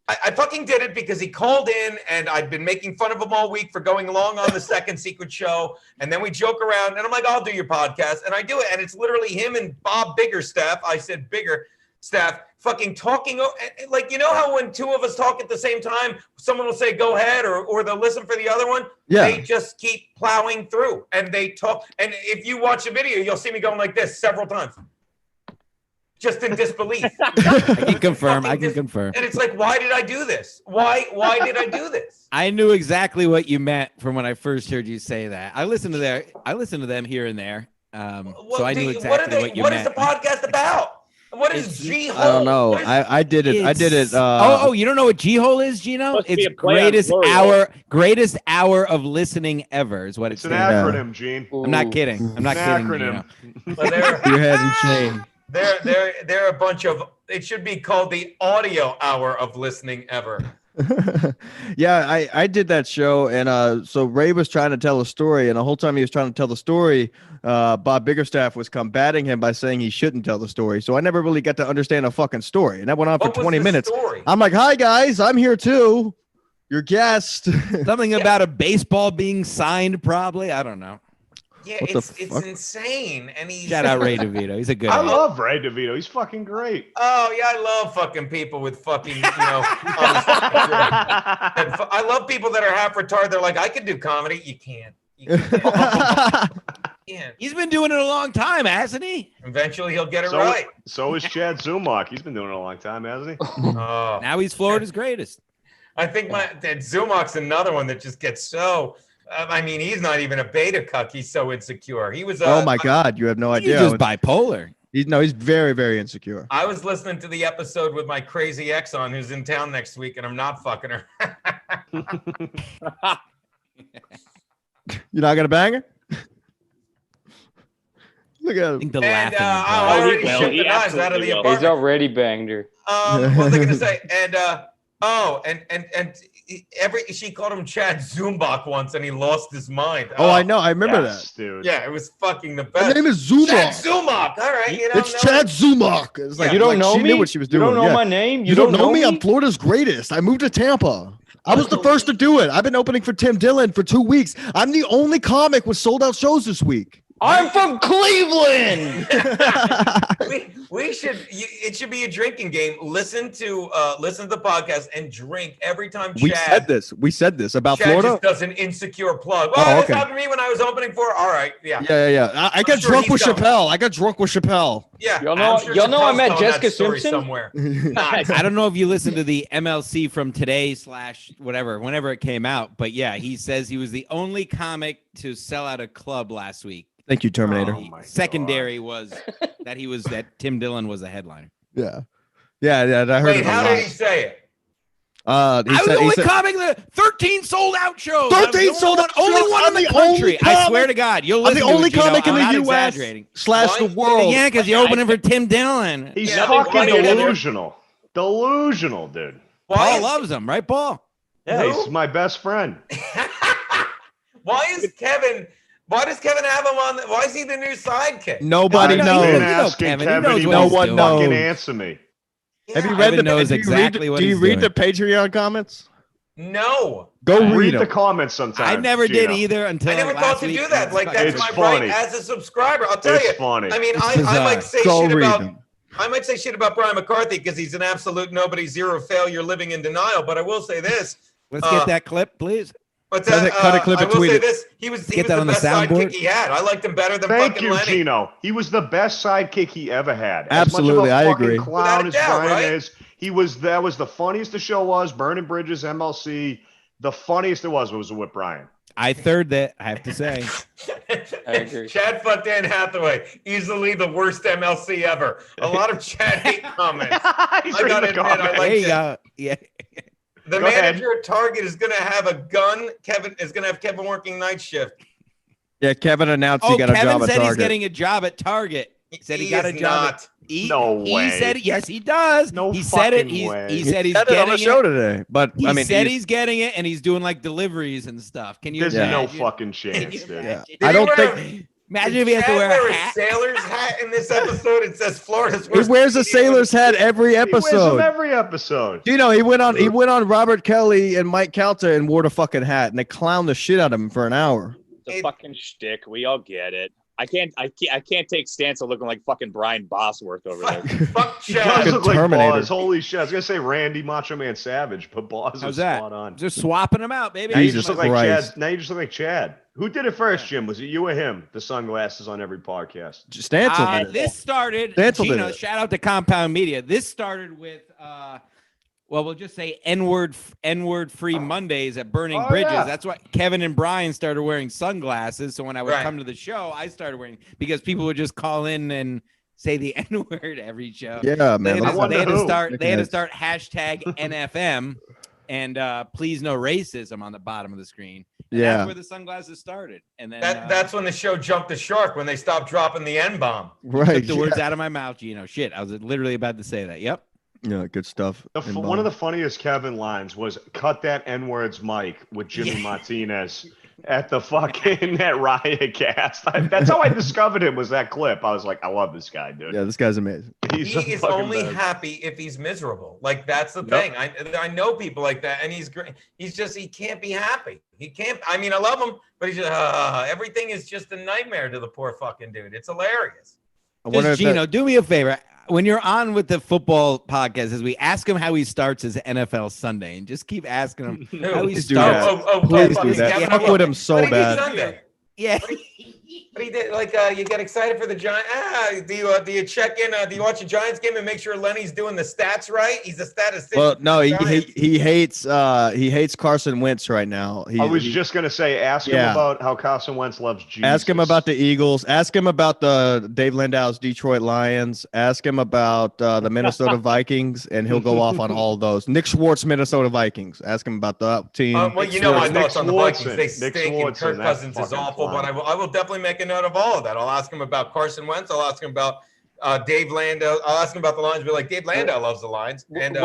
I fucking did it because he called in, and I'd been making fun of him all week for going along on the second secret show. And then we joke around, and I'm like, I'll do your podcast. And I do it. And it's literally him and Bob Biggerstaff. I said Biggerstaff fucking talking. Like, how when 2 of us talk at the same time, someone will say, go ahead, or they'll listen for the other one. Yeah. They just keep plowing through, and they talk. And if you watch the video, you'll see me going like this several times. Just in disbelief. I can confirm. And it's like, why did I do this? Why did I do this? I knew exactly what you meant from when I first heard you say that. I listened to them here and there. So I knew exactly what you meant. What is the podcast about? What is G-Hole? I don't know. I did it. You don't know what G-Hole is, Geno? It's greatest hour of listening ever is what it's an acronym, Gene. I'm not kidding. I'm not kidding. Acronym. Your head and shame. They're a bunch of. It should be called the audio hour of listening ever. Yeah, I did that show, and so Ray was trying to tell a story, and the whole time he was trying to tell the story, Bob Biggerstaff was combating him by saying he shouldn't tell the story. So I never really got to understand a fucking story, and that went on for What was 20 the minutes. story? I'm like, "Hi guys, I'm here too. Your guest." Something about a baseball being signed, probably. I don't know. Yeah, What the it's fuck? insane. And he's Shout out Ray DeVito. He's a good. I man. love Ray DeVito. He's fucking great. Oh yeah, I love fucking people with fucking and I love people that are half retarded. They're like, I can do comedy. You can't. You can't. He's been doing it a long time, hasn't he? Eventually, he'll get it So, right. so is Chad Zumach. He's been doing it a long time, hasn't he? Oh, Now he's Florida's greatest. I think that Zumach's another one that just gets so. I mean, he's not even a beta cuck. He's so insecure. He was. Oh my God, you have no He's idea. just bipolar. He's very, very insecure. I was listening to the episode with my crazy ex on, who's in town next week, and I'm not fucking her. You're not gonna bang her? Look at I him. think the And laughing. I is already will. shipped He the knives out of absolutely the will. He's apartment. already banged her. What was I gonna say? And she called him Chad Zumbach once, and he lost his mind. Oh, I know. I remember Yes, dude. Yeah, it was fucking the that. best. Her name is Chad Zumach. Zumach. All right, you don't It's know Chad it? Zumach. It's like Yeah. You don't know she me? knew what she was doing. You don't know Yeah. my name? You don't know me? me? I'm Florida's greatest. I moved to Tampa. I was the first to do it. I've been opening for Tim Dillon for 2 weeks. I'm the only comic with sold out shows this week. I'm from Cleveland. We should. It should be a drinking game. Listen to the podcast and drink every time. We said this about Chad Florida. just does an insecure plug. Well, this okay. happened to me when I was opening for. All right, yeah. Yeah. I got sure drunk he's with done. Chappelle. I got drunk with Chappelle. Yeah, Y'all know- I'm sure y'all know I Chappelle's met telling that Jessica story Simpson? somewhere. I don't know if you listened to the MLC from today / whatever, whenever it came out, but yeah, he says he was the only comic to sell out a club last week. Thank you, Terminator. Oh, my Secondary was that Tim Dillon was a headliner. Yeah. I heard Wait, it a how lot. did he say it? I was the only comic that 13 sold out shows. 13 sold out only shows. one I'm in the the only country. I comic- swear to God, you'll I'm listen the to only it, Geno. comic in I'm not the U.S. exaggerating. / the Why? world. Yeah, because you're opening for Tim Dillon. He's Yeah, fucking why did- delusional. Delusional, dude. Why Paul loves him, right, Paul? Yeah, Who? he's my best friend. Why does Kevin have him on? Why is he the new sidekick? Nobody I know, knows. you Been know asking Kevin. He Kevin, knows he what No he's one doing. knows. fucking answer me. Have you Yeah. read Kevin the? knows do you exactly what Do you he's read doing. the Patreon comments? No, Go Read read the them. comments sometimes. I never did Geno. either until I never last thought to week. do that. Like that's It's my funny. right as a subscriber. I'll tell It's you. funny. I mean, I bizarre. might say Go shit read about. them. I might say shit about Brian McCarthy because he's an absolute nobody, zero failure, living in denial. But I will say this. Let's get that clip, please. But Cut it, cut a clip I and will tweet say it. this: he was Get that the on the best soundboard. sidekick he had. I liked him better than Thank fucking you, Lenny. Geno. He was the best sidekick he ever had. Absolutely, as much of a I fucking agree. Clown Without a as doubt, Brian right? is. That was the funniest the show was. Burning Bridges, MLC. The funniest it was with Brian. I third that, I have to say. I agree. Chad fucked Anne Hathaway. Easily the worst MLC ever. A lot of Chad hate comments. He's I reading gotta the admit, I comments. like There you it. go. Yeah. The Go ahead. manager at Target is going to have a gun. Kevin is going to have Kevin working night shift. Yeah, Kevin announced he Oh, got a Kevin job at said he's Target. getting a job at Target. He said he got a is job. not. No He way. said it. Yes, he does. No he said it. fucking way. He said he's said it on getting the show it. today, but He I mean, said he's getting it, and he's doing like deliveries and stuff. Can you There's Yeah. no imagine? fucking Can chance, you dude. imagine? Did I he don't wear think Imagine did if he has to Chad wear a a hat. sailor's hat in this episode. It says Florida's he worst. wears a comedian. sailor's hat every He wears them episode. every episode. You know, he went on Robert Kelly and Mike Calta and wore the fucking hat, and they clowned the shit out of him for an hour. It's a fucking shtick. We all get it. I can't take Stancil looking like fucking Brian Bosworth over there. Fuck He does Chad. look like Terminator. Boz. Holy shit. I was going to say Randy Macho Man Savage, but Boz How's was that? spot on. Just swapping them out, baby. Now you Jesus just look like Christ. Chad. Now you just look like Chad. Who did it first, Jim? Was it you or him? The sunglasses on every podcast. Stancil did it. This started. Stancil did Geno, it. shout out to Compound Media. This started with, well, we'll just say N-word free Mondays at Burning Oh, Bridges. yeah. That's why Kevin and Brian started wearing sunglasses. So when I would Right. come to the show, I started wearing because people would just call in and say the N-word every show. Yeah, man. They I had, to, wonder they had to who. start. They had to start hashtag NFM and please no racism on the bottom of the screen. And Yeah. that's where the sunglasses started. And then That's when the show jumped the shark when they stopped dropping the N bomb. took Right. the words out of my mouth. Geno, shit, I was literally about to say that. Yep. Yeah, good stuff. One of the funniest Kevin lines was "Cut that N-words, Mike" with Jimmy Martinez at the fucking that Riot Cast. That's how I discovered him. Was that clip? I was like, I love this guy, dude. Yeah, this guy's amazing. He is only happy if he's miserable. Like that's the thing. I know people like that, and he's great. He can't be happy. He can't. I mean, I love him, but he's just everything is just a nightmare to the poor fucking dude. It's hilarious. Just, Geno, do me a favor. When you're on with the football podcast, as we ask him how he starts his NFL Sunday, and just keep asking him how he starts. Please do that. Fuck with him so bad. Sunday? Yeah. But he did like you get excited for the Giants. Do you check in? Do you watch the Giants game and make sure Lenny's doing the stats right? He's a statistician. Well, no, he hates Carson Wentz right now. I was just gonna say, ask him about how Carson Wentz loves Jesus. Ask him about the Eagles. Ask him about the Dave Lindau's Detroit Lions. Ask him about the Minnesota Vikings, and he'll go off on all of those. Nick Schwartz, Minnesota Vikings. Ask him about the team. Well, you know my thoughts on the Vikings. They stink, and Kirk Cousins is awful. But I will definitely make a note of all of that. I'll ask him about Carson Wentz. I'll ask him about Dave Landau. I'll ask him about the Lions. Be like, Dave Landau loves the Lions. And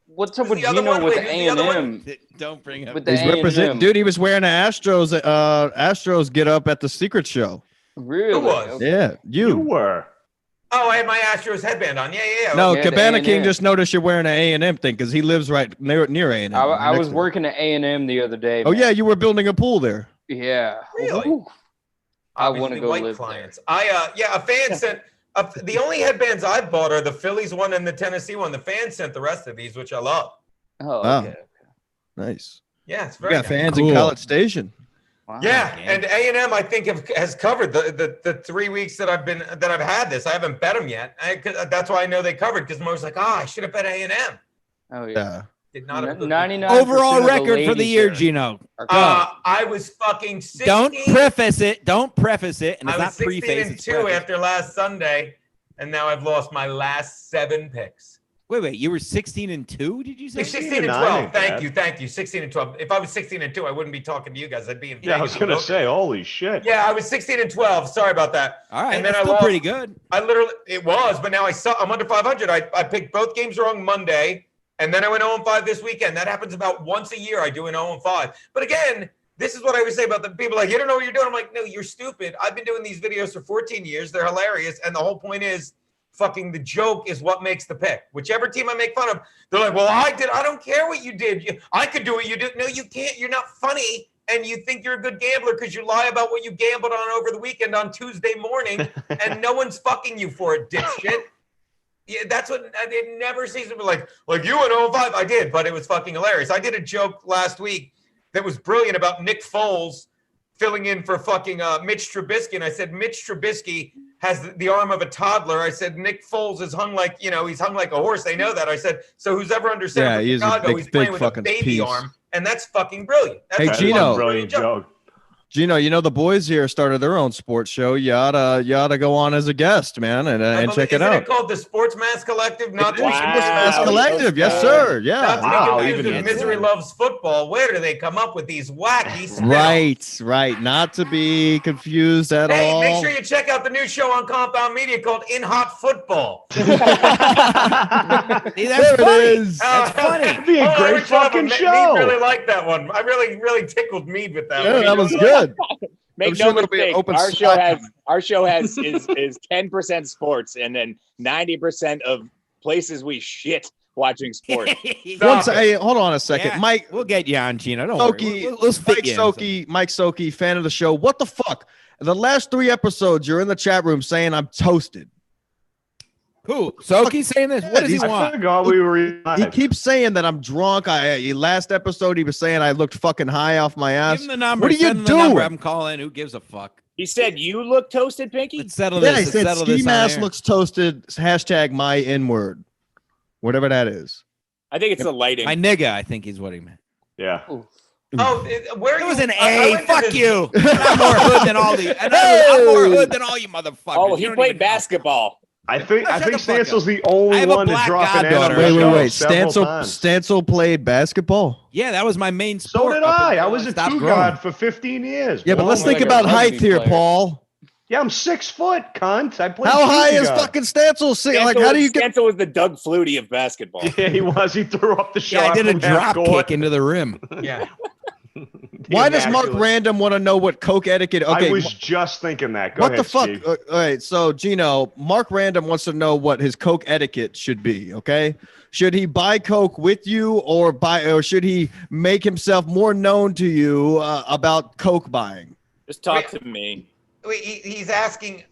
what's up with Geno with the A&M? Don't bring up. He's representing. Dude, he was wearing an Astros get up at the secret show. Really? Who was? Yeah, You were. Oh, I had my Astros headband on. Yeah. No, Yeah, Cabana King just noticed you're wearing an A&M thing because he lives right near A&M. I was working at A&M the other day. Oh, yeah, you were building a pool there. Yeah. Really? Ooh. I want to go white live clients. There. A fan sent. The only headbands I've bought are the Phillies one and the Tennessee one. The fans sent the rest of these, which I love. Oh, Wow. okay. Nice. Yeah, it's You very got fans in College Station. Wow. Yeah, and A&M I think has covered the 3 weeks that I've had this. I haven't bet them yet. That's why I know they covered because Mo's like, I should have bet A&M. Oh yeah. Did not have 99 overall record for the year, Geno. I was fucking 16. Don't preface it. And it's I was not 16 preface. and 2 after last Sunday, and now I've lost my last 7 picks. Wait. You were 16 and 2? Did you say 16 and 12? Thank you. 16 and 12. If I was 16 and 2, I wouldn't be talking to you guys. I'd be in Vegas. Yeah, I was gonna say, holy shit. Yeah, I was 16 and 12. Sorry about that. All right, and then that's I still lost. pretty good. It was, but now I'm under 500. I picked both games wrong Monday. And then I went 0-5 this weekend. That happens about once a year. I do an 0-5. But again, this is what I always say about the people like, you don't know what you're doing. I'm like, no, you're stupid. I've been doing these videos for 14 years. They're hilarious. And the whole point is fucking the joke is what makes the pick. Whichever team I make fun of, they're like, well, I don't care what you did. I could do what you did. No, you can't. You're not funny. And you think you're a good gambler because you lie about what you gambled on over the weekend on Tuesday morning. And no one's fucking you for it, dipshit. Yeah, that's what it never seems to be like you went 0-5. I did, but it was fucking hilarious. I did a joke last week that was brilliant about Nick Foles filling in for fucking Mitch Trubisky. And I said, Mitch Trubisky has the arm of a toddler. I said, Nick Foles is hung like, he's hung like a horse. They know that. I said, so who's ever under center for Chicago, he's playing with a baby arm. And that's fucking brilliant. That's Geno. Brilliant joke. Geno, the boys here started their own sports show. You oughta go on as a guest, man, and check it out. Isn't it called the Sports Mass Collective? Not the Sports Mass Collective. Yes, sir. Yeah. Not to be confused with Misery Loves Football. Where do they come up with these wacky spin-offs? Right. Not to be confused at all. Hey, make sure you check out the new show on Compound Media called In Hot Football. See, that's funny. That's funny. That'd be a great fucking show. Mead really liked that one. I really tickled Mead with that one. Yeah, that was good. Make no mistake, our show has is 10% sports and then 90% of places we shit watching sports. Hey, hold on a second, Yeah, Mike. We'll get you on, Geno. Don't worry. Let's fit Mike Soki, fan of the show. What the fuck? The last 3 episodes, you're in the chat room saying I'm toasted. Who? Soki's saying this? What does he want? He keeps saying that I'm drunk. Last episode, he was saying I looked fucking high off my ass. Give him the number. What are you doing? I'm calling. Who gives a fuck? He said you look toasted, Pinky? Let's settle this. Yeah, he said ski mask looks toasted. # my N-word. Whatever that is. I think it's the lighting. My nigga, I think is what he meant. Yeah. Where it was an A. Fuck you. I'm more hood than all the. I'm more hood than all you motherfuckers. Oh, he played basketball. I think Stansel's the only one to drop an N. Wait. Stansel played basketball? Yeah, that was my main sport. So did I. I was a 2 guard for 15 years. Yeah, but let's think about height here, Paul. Yeah, I'm 6 foot, cunt. I played How high shooting is guard. fucking Stancil? Like, how do you get? Stancil was the Doug Flutie of basketball. Yeah, he was. He threw up the shot. Yeah, I did a from half drop court. kick into the rim. Yeah. Why does Mark Immaculate. Random want to know what Coke etiquette? Okay, I was just thinking that. Go what ahead, the fuck? Steve. All right, so Geno, Mark Random wants to know what his Coke etiquette should be. Okay, should he buy Coke with you, or should he make himself more known to you about Coke buying? Just talk to me. Wait, he's asking.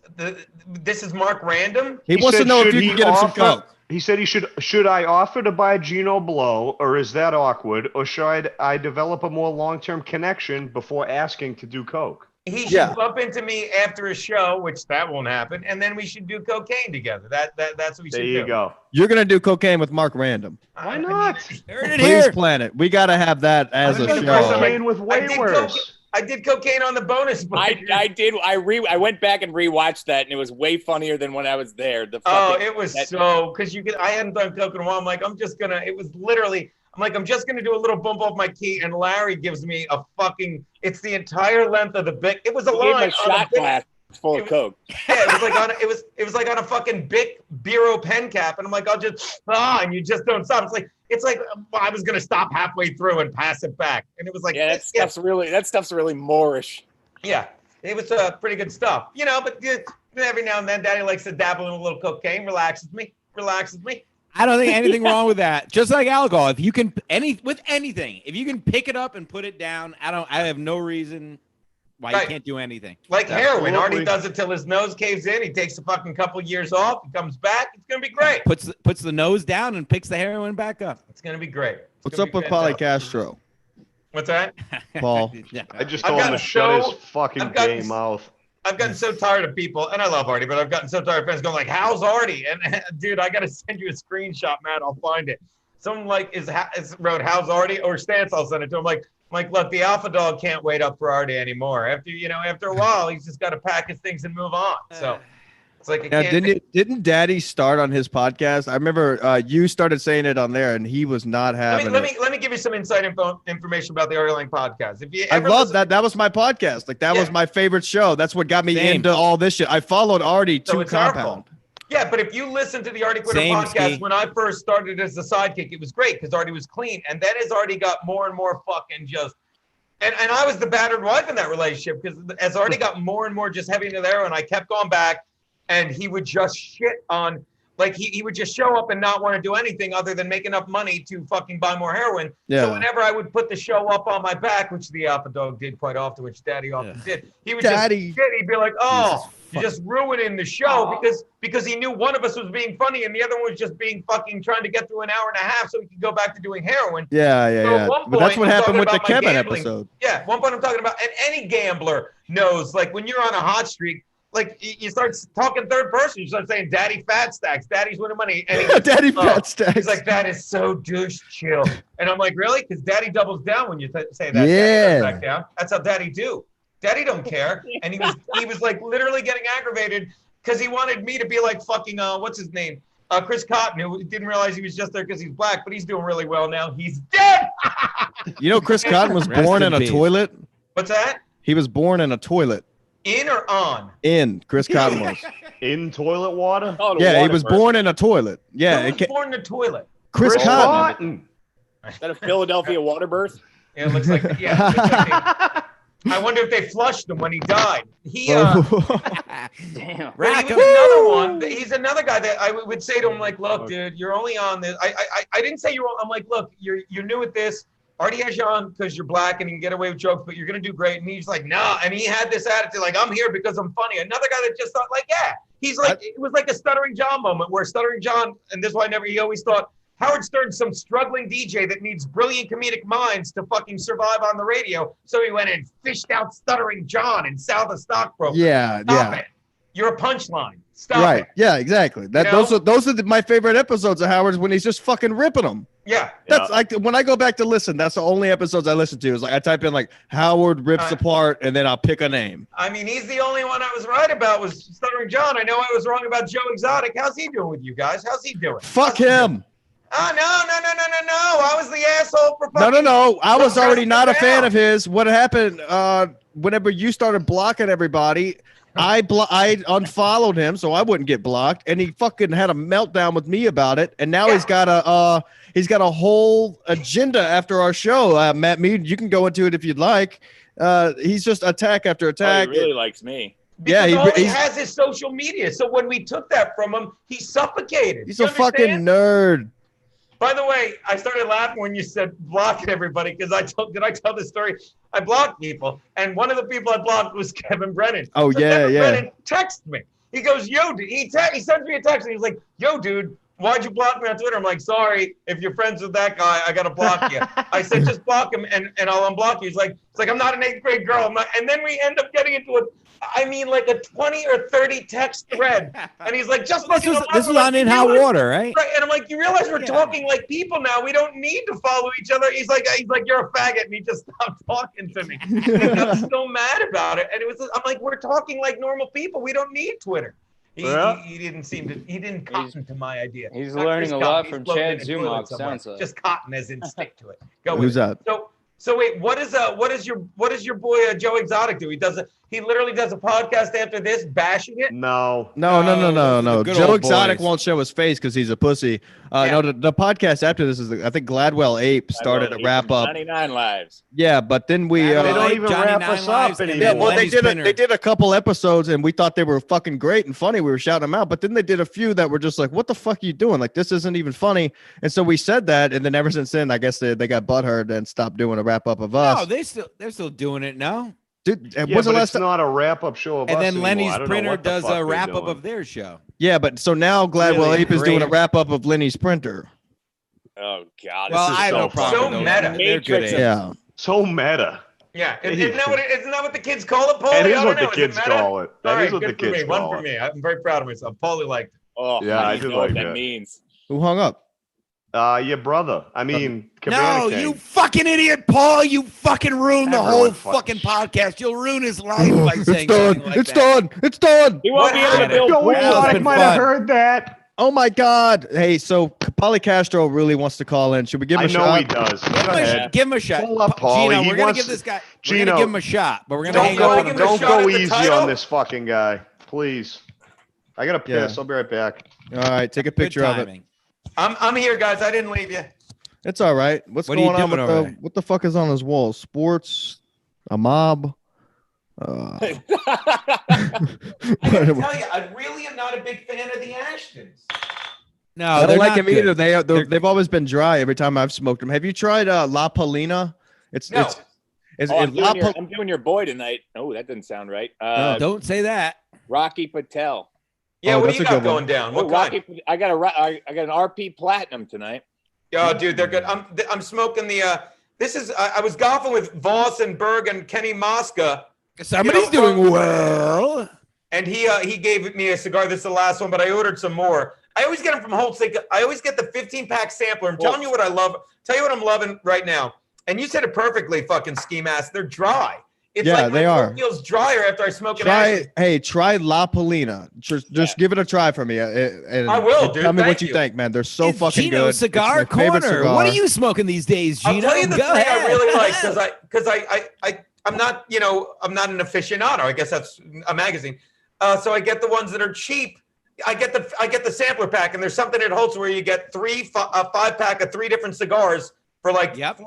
This is Mark Random. He wants to said, know if should you he can get him some offer- Coke. He said he should I offer to buy Geno Blow, or is that awkward, or should I develop a more long-term connection before asking to do Coke? He should Yeah. bump into me after a show, which that won't happen, and then we should do cocaine together. That's what we should There do. you go. You're gonna do cocaine with Mark Random. Why not? Heard it Please here. plan it. We gotta have that as I a was I've gonna show. say, cocaine with way worse. I did cocaine on the bonus. I did. I went back and rewatched that, and it was way funnier than when I was there. It was because I hadn't done coke in a while. I'm like, I'm just gonna do a little bump off my key, and Larry gives me a fucking. It's the entire length of the big. It was a He gave him line a shot glass full of Coke. Yeah, it was like on it was like on a fucking big bureau pen cap, and I'm like, I'll just and you just don't stop. It's like I was gonna stop halfway through and pass it back, and it was like, Yeah, that stuff's really Moorish. yeah, it was pretty good stuff, But every now and then, Daddy likes to dabble in a little cocaine, relaxes me. I don't think anything wrong with that. Just like alcohol, if you can if you can pick it up and put it down, I have no reason why you can't do anything. Like heroin, Absolutely. Artie does it till his nose caves in. He takes a fucking couple years off. He comes back. It's gonna be great. Puts the nose down and picks the heroin back up. It's gonna be great. What's up with Pauly Castro, What's that? Paul? I just I've told him gotten to shut so- his fucking I've gotten- gay mouth. I've gotten so tired of people, and I love Artie, but I've gotten so tired of fans going like, "How's Artie?" And dude, I gotta send you a screenshot, Matt. I'll find it. Someone wrote "How's Artie?" or Stance. I'll send it to him. Like, look, the alpha dog can't wait up for Artie anymore. After a while, he's just got to pack his things and move on. So it's like, Now, didn't Daddy start on his podcast? I remember you started saying it on there, and he was not having let it. me give you some information about the Arlington Podcast. If you I ever love listen- that. That was my podcast. Like that was Yeah. my favorite show. That's what got me Same. into all this shit. I followed Artie So to it's our Compound. fault. Yeah, but if you listen to the Artie Quitter Same, podcast, Ski. when I first started as the sidekick, it was great because Artie was clean. And then as Artie got more and more fucking just, and I was the battered wife in that relationship because as Artie got more and more just heavy into there, and I kept going back, and he would just shit on, like he would just show up and not want to do anything other than make enough money to fucking buy more heroin. Yeah. So whenever I would put the show up on my back, which the alpha dog did quite often, which Daddy often did, he would Daddy. just shit. He'd be like, "Oh, Jesus you're just ruining the show," because he knew one of us was being funny and the other one was just being fucking trying to get through an hour and a half so he could go back to doing heroin. Yeah. So at one But that's point, what I'm happened talking with the about my Kevin gambling. episode. Yeah, at one point I'm talking about, and any gambler knows, like when you're on a hot streak, like you start talking third person, you start saying "Daddy Fat Stacks," "Daddy's winning money," and he goes, Daddy "Oh." Fat Stacks. He's like, "That is so douche chill," and I'm like, "Really?" Because Daddy doubles down when you say that. Yeah. Daddy goes back down. That's how Daddy do. Daddy don't care, and he was like literally getting aggravated because he wanted me to be like fucking what's his name, Chris Cotton, who didn't realize he was just there because he's black, but he's doing really well now. He's dead. You know, Chris Cotton was Rest born in in a peace. toilet. What's that? He was born in a toilet. In or on? In Chris Cotton was. In toilet water? Oh, the Yeah, he water was burst. born in a toilet. Yeah, Who it was ca- born in a toilet? Chris Chris Cotton. Cotton. Is that a Philadelphia water birth? Yeah, it looks like yeah. It looks like I wonder if they flushed him when he died. He Damn. but he Rack was 'em. another one. He's another guy that I would say to him like, "Look, dude, you're only on this." I didn't say you're. I'm like, "Look, you're new at this. Already has you on because you're black and you can get away with jokes, but you're gonna do great." And he's like, "Nah," and he had this attitude like, "I'm here because I'm funny." Another guy that just thought like, "Yeah." He's like, it was like a Stuttering John moment where Stuttering John, and this is why he always thought Howard Stern's some struggling DJ that needs brilliant comedic minds to fucking survive on the radio. So he went and fished out Stuttering John in South of Stockbroker. Yeah, Stop yeah. it. You're a punchline. Stop Right. it. Yeah, exactly. That You know? those are my favorite episodes of Howard's when he's just fucking ripping them. Yeah. That's like when I go back to listen, that's the only episodes I listen to. Is like I type in like Howard rips apart and then I'll pick a name. I mean, he's the only one I was right about was Stuttering John. I know I was wrong about Joe Exotic. How's he doing with you guys? How's he doing? Fuck How's he doing? him. Oh, no. I was the asshole for fucking. No. I was already pressing not a him fan down. of his. What happened whenever you started blocking everybody I unfollowed him so I wouldn't get blocked, and he fucking had a meltdown with me about it. And now he's got a whole agenda after our show. Matt Mead, you can go into it if you'd like. He's just attack after attack. He really likes me. Because all he has is social media. So when we took that from him, he suffocated. He's a fucking nerd. By the way, I started laughing when you said blocking everybody because did I tell this story? I blocked people, and one of the people I blocked was Kevin Brennan. Oh, so yeah, Kevin yeah. Brennan texted me. He goes, "Yo, dude," he sends me a text, and he's like, "Yo, dude, why'd you block me on Twitter?" I'm like, "Sorry, if you're friends with that guy, I gotta block you." I said, "Just block him, and I'll unblock you." He's like, "I'm not an 8th grade girl." I'm not, and then we end up getting into like a 20 or 30 text thread. And he's like, "Just this was on In Hot Water, right? Right. And I'm like, "You realize we're talking like people now. We don't need to follow each other." He's like, "You're a faggot." And he just stopped talking to me. And I was so mad about it. And I'm like, "We're talking like normal people. We don't need Twitter." He didn't cotton to my idea. He's learning a lot from Chad Zumach, sounds like. Just cotton as in stick to it. Go Who's with that? So wait, what is your boy Joe Exotic do? He literally does a podcast after this, bashing it. No. Good Joe old Exotic boys. won't show his face because he's a pussy. No, the podcast after this is I think Gladwell Ape started to wrap up. 99 lives. Yeah, but then we They don't even Johnny wrap Nine us Lives, up and anymore. then well, Lenny's they did a couple episodes and we thought they were fucking great and funny. We were shouting them out, but then they did a few that were just like, "What the fuck are you doing? Like, this isn't even funny." And so we said that, and then ever since then, I guess they got butthurt and stopped doing a wrap up of us. No, they're still doing it now. Dude, Yeah, when's the but last it's time? not a wrap-up show of And us then anymore. Lenny's I don't know Printer what the does fuck a they're wrap up doing. of their show. Yeah, but so now Gladwell Really Ape is doing a great. wrap up of Lenny's Printer. Oh, God. Well, is I have so no problem. so with meta. those. They're good. Matrix at it. Yeah. So meta. Yeah, isn't that what the kids call it, Paulie? That is I what don't the know. kids Is it meta? call it. All That right, is what the good for me. kids One call for it. me. I'm very proud of myself. Paulie liked it. Oh, Yeah, I you did know like what that that. means. Who hung up? Your brother. I mean, No, Cabana King. you fucking idiot, Paul. You fucking ruined the Everyone whole fucking podcast. You'll ruin his life by It's saying done. something like It's that. done. It's done. He won't be able to happened? build Joe Well, it's Exotic been might have fun. heard that. Oh my God. Hey, so Pauly Castro really wants to call in. Should we give him I a know shot? he does. Go Give him, ahead. give him a shot. Pull up, Paulie. Gino, He we're gonna wants- give this guy. We're Gino, gonna give him a shot, but we're gonna Don't hang go up on give him. him a Don't shot go at the easy title? on this fucking guy, please. I gotta piss. Yeah. I'll be right back. All right, take a Good picture of it. timing. I'm here, guys. I didn't leave you. It's all right. What's What are you going on doing with over there? what the fuck is on his wall? Sports, a mob. I gotta tell you, I really am not a big fan of the Ashtons. No, I don't they're like not them good. either. They've always been dry every time I've smoked them. Have you tried La Palina? No. I'm doing your boy tonight. Oh, that didn't sound right. Don't say that. Rocky Patel. Yeah, Oh, what that's do you a got good one. going down? Oh, What kind? Rocky, I got an RP Platinum tonight. Oh, dude, they're good. I'm smoking the. I was golfing with Voss and Berg and Kenny Mosca, Somebody's You know, doing well. and he gave me a cigar. This is the last one, but I ordered some more. I always get them from Wholesale. I always get the 15-pack sampler. I'm telling you what I love. Tell you what I'm loving right now. And you said it perfectly, fucking ski mask. They're dry. It's Yeah, like they my are. throat feels drier after I smoke an Ashtons. Try La Palina. Just give it a try for me. And I will, dude. Tell me Thank what you you. think, man. They're so It's fucking Geno good. Cigar It's my favorite Corner. cigar. What are you smoking these days, Gino? I'll tell you the Go three ahead. I really like because I'm not I'm not an aficionado. I guess that's a magazine. So I get the ones that are cheap. I get the sampler pack, and there's something at Holtz where you get a 5-pack of 3 different cigars for like Yep.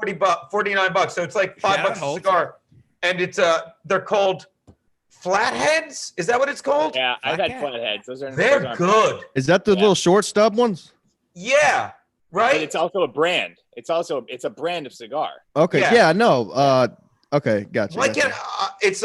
$49. So it's like $5 Shout out a Holtz. cigar, and it's they're called flatheads. Is that what it's called? Yeah, I've had Okay. flatheads. Those They're good. Is that the little short stub ones? Yeah. But Right. it's also a brand. It's a brand of cigar. Okay. Yeah. Yeah. No. Okay. Gotcha. Why gotcha. can't it's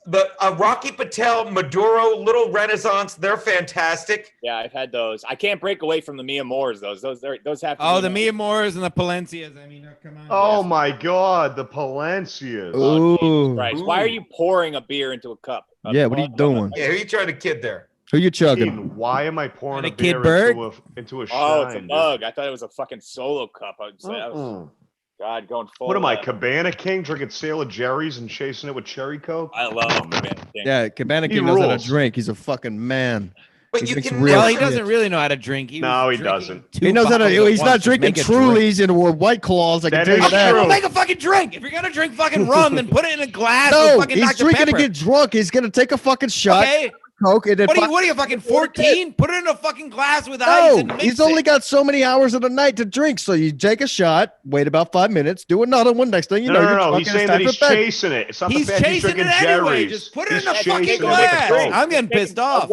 the Rocky Patel Maduro Little Renaissance. They're fantastic. Yeah, I've had those. I can't break away from the Mia Moores. Those have to. Oh, be the mine. Mia Moores and the Palencias. I mean, come on. Oh my God, the Palencias. Oh, Jesus Ooh. Christ. Why are you pouring a beer into a cup? Yeah. What are you doing? Yeah, who you trying to kid there? Who you chugging? Keaton, why am I pouring And a a Kid beer Berg? into a Oh, shine? it's a dude? mug. I thought it was a fucking solo cup. I was Mm-mm. God, going full. What am I, Cabana King, drinking Sailor Jerry's and chasing it with cherry coke? I love Cabana King. Yeah. Cabana He King knows how rules. to drink. He's a fucking man. But He you drinks can real Well, he shit. doesn't really know how to drink. He No, was he drinking doesn't. 2 He knows how to. bottles at He's once. not Just drinking make it drink. Trulies and White Claws. I can That tell you is that. true. Make a fucking drink. If you're gonna drink fucking rum, then put it in a glass No, with fucking he's Dr. drinking Pepper. to get drunk. He's gonna take a fucking shot, Okay. Coke, and then. What are you fucking 14? Put it in a fucking glass with ice No, and mix he's only it. got so many hours of the night to drink. So you take a shot, wait about 5 minutes, do another one. Next thing you know, you're No. drunk He's and it's saying time that he's for bed. chasing it. It's not He's the fact he's chasing drinking it anyway. Jerry's. Just put it He's in a chasing fucking it with glass. Coke. I'm getting pissed off.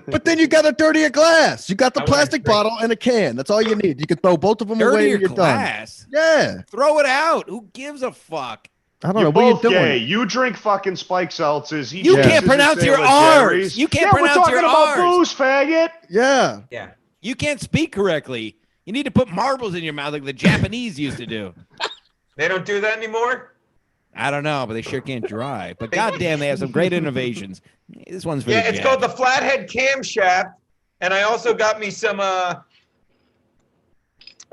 But then you got to dirty a glass. You got the I wanna plastic drink. bottle and a can. That's all you need. You can throw both of them away Dirty when you're your done. glass. Yeah, Throw it out. Who gives a fuck? I don't You're know what both you doing. gay. You drink fucking Spike Seltzers. He You can't chases pronounce his your Sailor R's. Jerry's. You can't yeah, pronounce we're talking your about R's. booze, faggot. Yeah, Yeah. You can't speak correctly. You need to put marbles in your mouth like the Japanese used to do. They don't do that anymore? I don't know, but they sure can't drive. But goddamn, they have some great innovations. This one's for Yeah, the it's Jap. called the Flathead Camshaft. And I also got me some I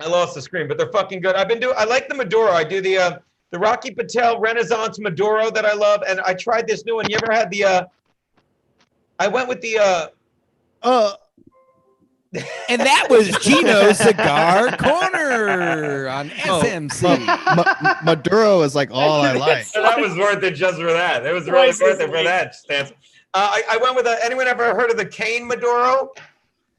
lost the screen, but they're fucking good. I like the Maduro. I do the Rocky Patel Renaissance Maduro that I love, and I tried this new one. You ever had the I went with the And that was Geno's Cigar Corner on SMC. Maduro is like all I like. So that was worth it just for that. It was really worth it for that stance. I went with anyone ever heard of the cane Maduro?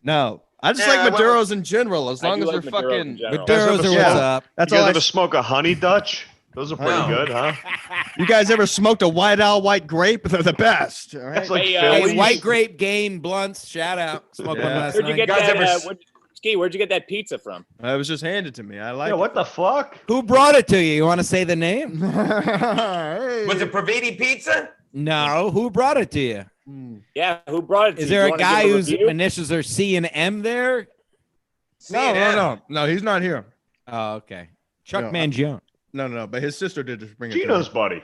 No, I just Yeah, I like went Maduros in general. As I long do as like they're Maduros fucking. in general. Maduros are Yeah. what's up. That's You all. guys I, ever smoke a honey Dutch? Those are pretty No. good, huh? you guys ever smoked a White Owl white grape? They're the best. All right. That's like Hey, Phillies. Hey, White Grape Gain Blunts. Shout out. Smoked one Yeah. last Where'd you night. get Guys that? ever- Where'd you get that pizza from? It was just handed to me. I like Yeah, what the fuck? Who brought it to you? You want to say the name? it. Was it Praviti Pizza? No. Who brought it to you? Yeah, who brought it to Is you? there You a wanna guy give whose review? initials are C and M there? No, he's not here. Oh, okay. Chuck No, Mangione. No, but his sister did just bring it. Geno's to buddy.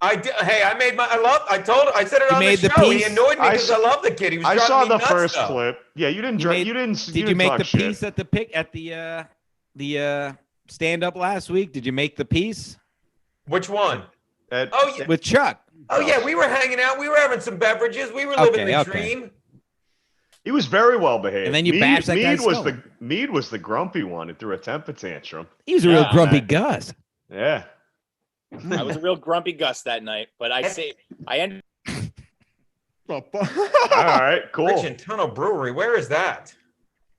I did. Hey, I made my. I said it You on the made the show. He piece? annoyed me I because s- I love the kid. He was I driving saw me the nuts, first though. clip. Yeah, you didn't You drink. made- You didn't. Did you you didn't make talk the shit. piece at the stand up last week? Did you make the piece Which one? At- Oh, yeah. with Chuck? Oh yeah, we were hanging out. We were having some beverages. We were living the Okay. dream. He was very well behaved. And then you bashed that guy's skull. Mead was the grumpy one and threw a temper tantrum. He was a real Yeah, grumpy man. Gus. Yeah. I was a real grumpy Gus that night, but I ended. All right, cool. Rich and Tunnel Brewery. Where is that?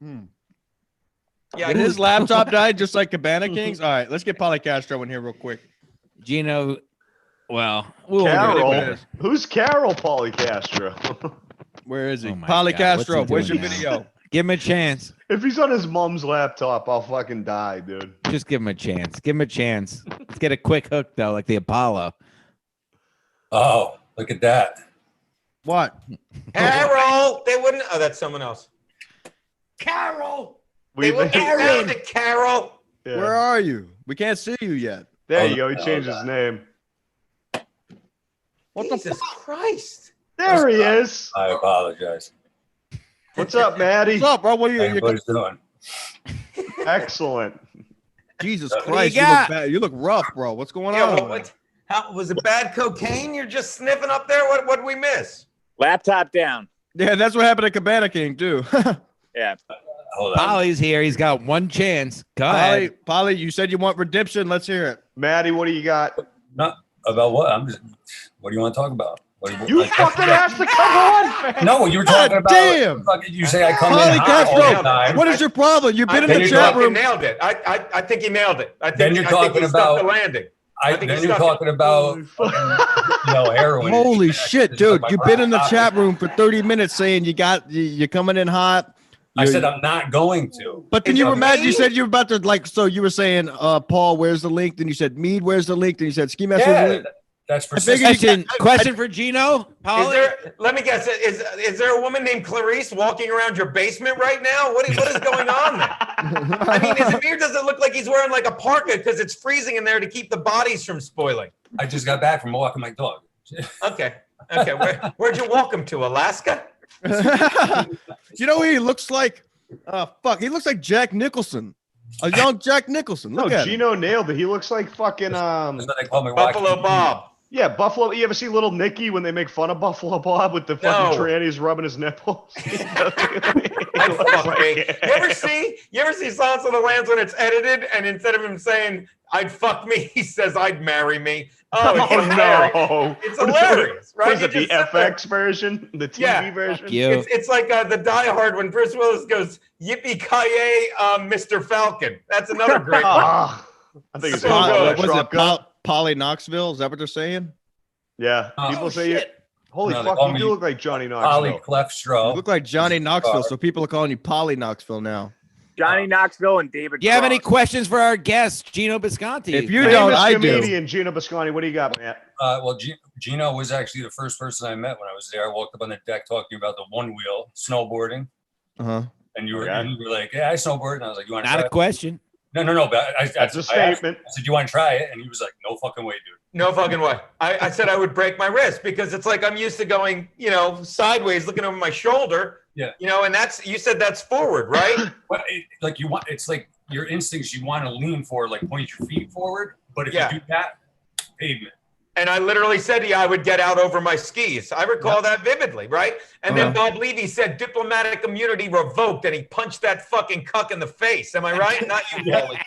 Yeah, Did his laptop die just like Cabana Kings? All right, let's get Polly Castro in here real quick. Geno, well, we'll Carol. Who's Carol Pauly Castro? Where is he? Oh my Polly God, what's Castro, he where's your doing now? video? Give him a chance. If he's on his mom's laptop, I'll fucking die, dude. Just give him a chance. Give him a chance. Let's get a quick hook though, like the Apollo. Oh, look at that. What? Carol. They wouldn't. Oh, that's someone else. Carol. They wouldn't have found it, Carol. Yeah. Where are you? We can't see you yet. There you go. He changed his name. What Jesus Christ. There he is. I apologize. What's up, Maddie? What's up, bro? What are How you? everybody's doing? Excellent. Jesus What do Christ, you you got? look bad. You look rough, bro. What's going Yeah, on? what? How was it? Bad cocaine? You're just sniffing up there. What did we miss? Laptop down. Yeah, that's what happened at Cabana King too. Yeah. Hold on. Polly's here. He's got one chance. Go ahead. Polly, you said you want redemption. Let's hear it. Maddie, what do you got? Not about what? I'm just. What do you want to talk about? What do You fucking asked to come on, man. No, you were talking about. damn. Fucking, you say I come Polly in hot all Castro, the time. what is your problem? You've been in Then the you're chat talking room. Nailed it. I think he nailed it. I think, Then you're I think talking he stuck the about- landing. I think Then he's you're stuck it. talking about heroin. Holy shit, It's like dude! my You've been in the topic. chat room for 30 minutes saying you're coming in hot. I said I'm not going to. But then Is you it were mad. You Mead? said you were about to like. So you were saying, Paul, where's the link? Then you said Mead, where's the link? Then you said Ski Master. Where's the Yeah, link? that's I figured persistent. Question for Geno. Is Polly. there? Let me guess. Is there a woman named Clarice walking around your basement right now? What is going on there? I mean, does it look like he's wearing like a parka because it's freezing in there to keep the bodies from spoiling? I just got back from walking my dog. Okay. Where'd you walk him to? Alaska? You know who he looks like? Fuck, he looks like Jack Nicholson, a young Jack Nicholson. No, Look at him. Geno nailed it. He looks like fucking That's what they call me. Buffalo Joaquin. Bob. Yeah, Buffalo. You ever see Little Nicky when they make fun of Buffalo Bob with the fucking trannies rubbing his nipples? You ever see Silence of the Lambs when it's edited and instead of him saying "I'd fuck me," he says "I'd marry me"? Oh, it's hilarious. No! It's hilarious, right? Is it the FX version, the TV version? It's like the Die Hard when Bruce Willis goes "Yippee-ki-yay, Mr. Falcon." That's another great one. I think it's Polly Knoxville. Is that what they're saying? Yeah. People say holy fuck, you do look like Johnny Knoxville. Polly Clefstro. You look like Johnny Knoxville, so people are calling you Polly Knoxville now. Johnny Knoxville and David. Do you have any questions for our guest, Geno Bisconte? If you don't, I do. Comedian Geno Bisconte, what do you got, Matt? Well, Geno was actually the first person I met when I was there. I walked up on the deck talking about the one wheel snowboarding. Uh-huh. And you were like, "Yeah, I snowboard." And I was like, "You want to Not try a question. No. But That's a statement. I said, "You want to try it?" And he was like, "No fucking way, dude." No fucking way. I said I would break my wrist because it's like I'm used to going, sideways, looking over my shoulder. Yeah. And you said that's forward, right? But it's like your instincts. You want to lean forward, like point your feet forward. But if you do that, pavement. And I literally said to you, I would get out over my skis. I recall that vividly, right? And then Bob Levy said diplomatic immunity revoked, and he punched that fucking cuck in the face. Am I right? Not you, Wally.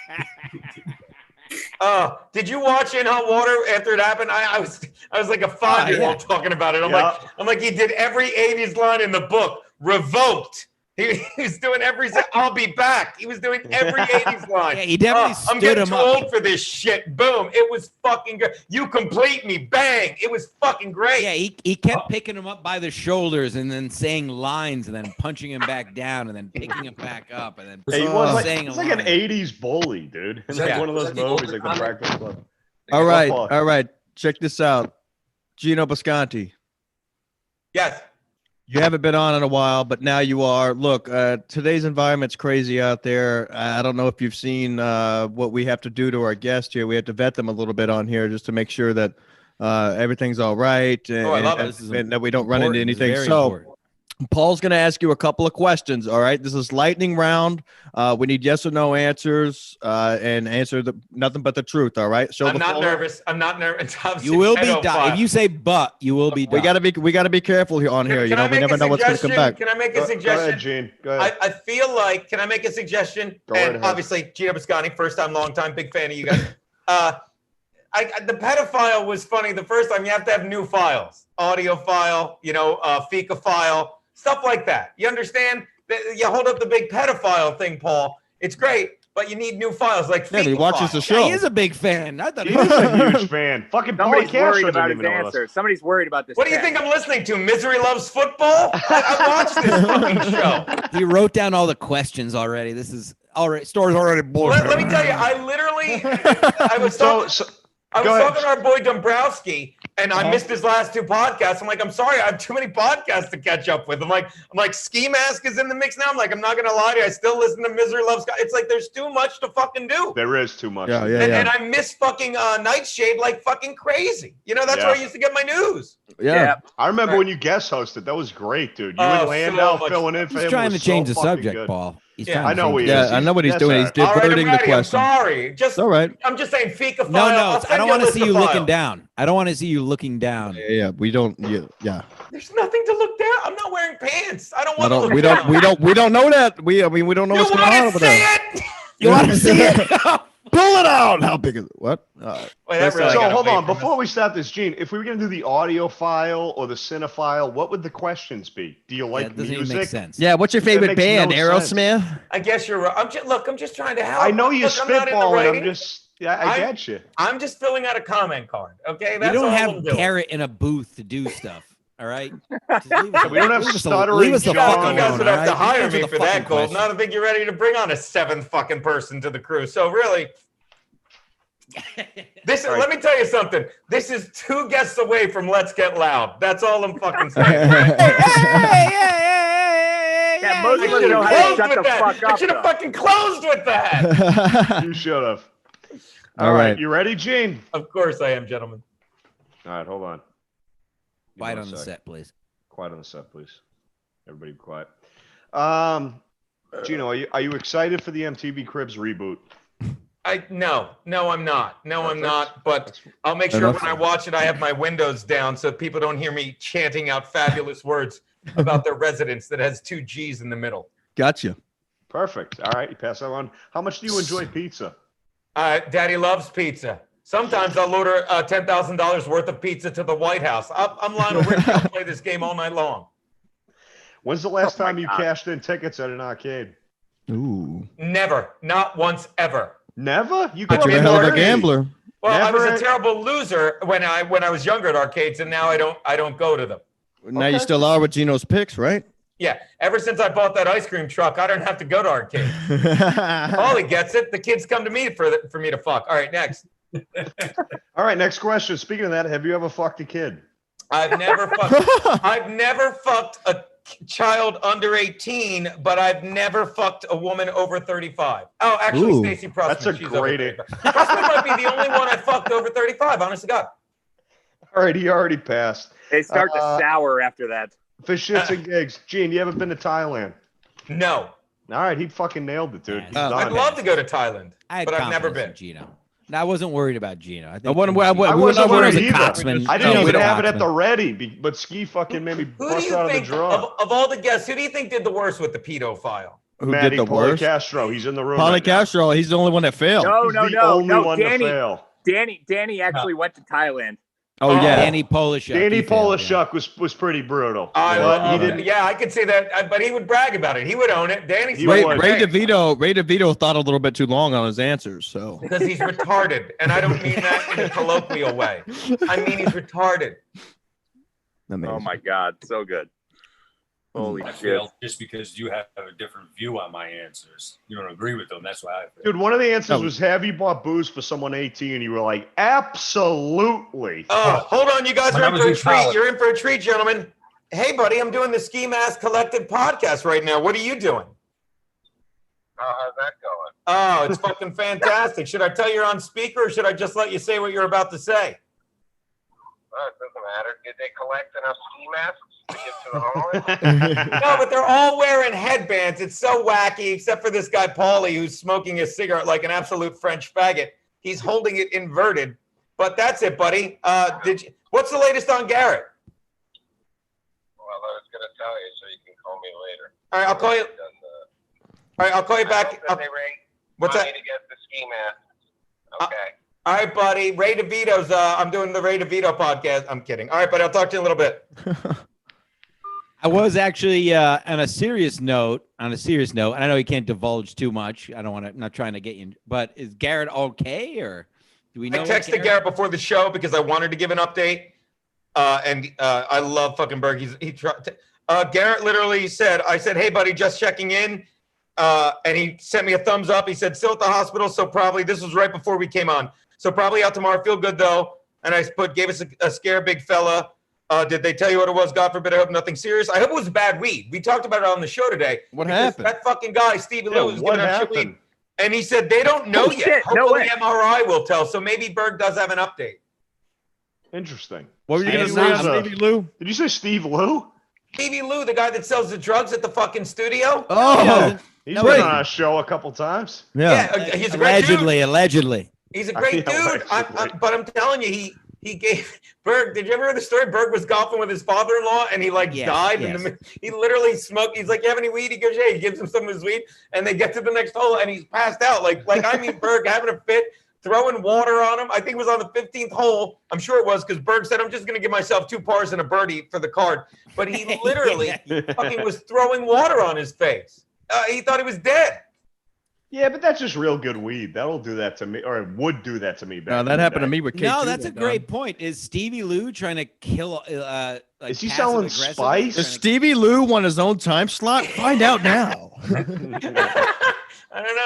Did you watch In Hot Water after it happened? I was like a 5-year-old talking about it. I'm like, he did every 80s line in the book. Revoked. He was doing every. I'll be back. He was doing every 80s line. Yeah, he definitely I'm getting too old for this shit. Boom. It was fucking good. You complete me. Bang. It was fucking great. Yeah, he kept picking him up by the shoulders and then saying lines and then punching him back down and then picking him back up and then saying it's like an 80s bully, dude. It's like one of those movies, like the Breakfast Club. All right. Check this out. Geno Bisconte. Yes. You haven't been on in a while, but now you are. Look, today's environment's crazy out there. I don't know if you've seen what we have to do to our guests here. We have to vet them a little bit on here just to make sure that everything's all right and that we don't run into anything. So important. Paul's going to ask you a couple of questions, all right? This is lightning round. We need yes or no answers and answer nothing but the truth, all right? I'm not nervous. You will be done. If you say but, you will be done. We got to be careful here on here. We never know what's going to come back. Can I make a suggestion? Go ahead, Gene. Go ahead. I feel like, can I make a suggestion? Obviously, Geno Bisconte, first time, long time, big fan of you guys. The pedophile was funny the first time. You have to have new files, audio file, feca file. Stuff like that. You understand? You hold up the big pedophile thing, Paul. It's great, but you need new files like he watches the show. Yeah, he is a big fan. I thought he was a huge fan. Fucking somebody's worried about his answer. Somebody's worried about this. What do you think I'm listening to? Misery Loves Football? I watched this fucking show. He wrote down all the questions already. This is already story's already boring. Let me tell you, I was talking to our boy Dombrowski, and I missed his last 2 podcasts. I'm like, I'm sorry, I have too many podcasts to catch up with. I'm like, Ski Mask is in the mix now. I'm like, I'm not gonna lie to you, I still listen to Misery Loves. It's like there's too much to fucking do. There is too much. And I miss fucking Nightshade like fucking crazy. That's where I used to get my news. Yeah. I remember when you guest hosted. That was great, dude. You and Landau filling in for him. He's trying to change the subject, good. Paul. I know he is. Yeah, I know what he's doing. He's diverting the question. I'm sorry. All right. I'm just saying feca file. No, I don't want to see you looking down. I don't want to see you looking down. Yeah, we don't. Yeah. There's nothing to look down. I'm not wearing pants. I don't want to look down. We don't know that. We don't know what's going on over there. You want to see it? Pull it out. How big is it? What? So hold on. Before we start this, Gene, if we were going to do the audio file or the cinephile, what would the questions be? Do you like doesn't music? Even make sense. Yeah. What's your favorite band? No Aerosmith? Sense. I guess you're right. I'm just trying to help. I know you're spitballing. I get you. I'm just filling out a comment card. Okay. That's all have Garrett in a booth to do stuff. All right. We don't have Stuttering John. You guys would have to hire me for that goal. Now I think you're ready to bring on a 7th fucking person to the crew. So really, let me tell you something. This is 2 guests away from Let's Get Loud. That's all I'm fucking saying. Most of us know how to shut the fuck up. I should have fucking closed with that. You should have. All right. You ready, Gene? Of course I am, gentlemen. All right, hold on. Quiet on the set, please. Quiet on the set, please. Everybody be quiet. Geno, are you excited for the MTV Cribs reboot? No, I'm not. No, I'm not. But I'll make sure when I watch it, I have my windows down so people don't hear me chanting out fabulous words about their residence that has 2 G's in the middle. Gotcha. Perfect. All right, you pass that on. How much do you enjoy pizza? Daddy loves pizza. Sometimes I'll order $10,000 worth of pizza to the White House. I'm Lionel Richie. I'll play this game all night long. When's the last time you cashed in tickets at an arcade? Ooh. Never. Not once ever. Never? You But you're a hell of a gambler. Well, Never. I was a terrible loser when I was younger at arcades, and now I don't go to them. Now you still are with Geno's picks, right? Yeah. Ever since I bought that ice cream truck, I don't have to go to arcades. Paulie gets it. The kids come to me for me to fuck. All right, next. All right, next question. Speaking of that, have you ever fucked a kid? I've never fucked a child under 18, but I've never fucked a woman over 35. Oh, actually, Stacey Pressman. That's a she's great over 35. Pressman might be the only one I fucked over 35, honest to God. All right, he already passed. They start to sour after that. For shits and gigs. Gene, you ever been to Thailand? No. All right, he fucking nailed it, dude. He's done. I'd love to go to Thailand, but I've never been. Geno. No, I wasn't worried about Geno. I wasn't worried either. I didn't even have it at the ready, but Ski fucking made me bust out of the draw. Of all the guests, who do you think did the worst with the pedophile? Who Maddie, did the worst? Castro. He's in the room. Paulie Castro. He's the only one that failed. No. Danny actually went to Thailand. Oh yeah, Danny Polishuk. Danny Polishuk was pretty brutal. I could say that, but he would brag about it. He would own it. Ray DeVito thought a little bit too long on his answers, so because he's retarded, and I don't mean that in a colloquial way. I mean he's retarded. Amazing. Oh my God, so good. Holy shit. Failed just because you have a different view on my answers. You don't agree with them. That's why I failed. Dude, one of the answers was, have you bought booze for someone 18? And you were like, absolutely. Oh, hold on. You guys are in for a treat. You're in for a treat, gentlemen. Hey, buddy, I'm doing the Ski Mask Collective podcast right now. What are you doing? How's that going? Oh, it's fucking fantastic. Should I tell you you're on speaker, or should I just let you say what you're about to say? It doesn't matter. Did they collect enough ski masks to get to the homeless? No, but they're all wearing headbands. It's so wacky, except for this guy, Paulie, who's smoking a cigarette like an absolute French faggot. He's holding it inverted. But that's it, buddy. What's the latest on Garrett? Well, I was going to tell you, so you can call me later. All right, I'll call you. All right, I'll call you back. What's that? To get the ski mask. Okay. All right, buddy. Ray DeVito's. I'm doing the Ray DeVito podcast. I'm kidding. All right, buddy. I'll talk to you in a little bit. I was actually on a serious note, and I know you can't divulge too much. I'm not trying to get you, but is Garrett okay, or do we know? I texted Garrett before the show because I wanted to give an update. I love fucking Berg. Garrett literally said, I said, hey, buddy, just checking in. And he sent me a thumbs up. He said, still at the hospital. So probably this was right before we came on. So probably out tomorrow. Feel good though. And I gave us a scare, big fella. Did they tell you what it was? God forbid. I hope nothing serious. I hope it was bad weed. We talked about it on the show today. What happened? That fucking guy, Stevie Lou, was giving out shit weed. And he said, they don't know yet. Shit, hopefully MRI will tell. So maybe Berg does have an update. Interesting. What were you going to say on Stevie Lou? Did you say Steve Lou? Stevie Lou, the guy that sells the drugs at the fucking studio. Oh, yeah. He's been on our show a couple times. Yeah, he's a great dude. Allegedly. He's a great dude. But I'm telling you, he gave Berg. Did you ever hear the story? Berg was golfing with his father-in-law, and he died. Yes. He literally smoked. He's like, "You have any weed?" He goes, "Yeah." He gives him some of his weed, and they get to the next hole, and he's passed out. Like I mean, Berg having a fit, throwing water on him. I think it was on the 15th hole. I'm sure it was because Berg said, "I'm just going to give myself 2 pars and a birdie for the card." But he literally fucking was throwing water on his face. He thought he was dead. Yeah, but that's just real good weed. That'll do that to me, or it would do that to me. No, that happened to me with K2. No, that's a great point. Is Stevie Lou trying to kill? Is he selling spice? Does Stevie Lou want his own time slot? Find out now. I don't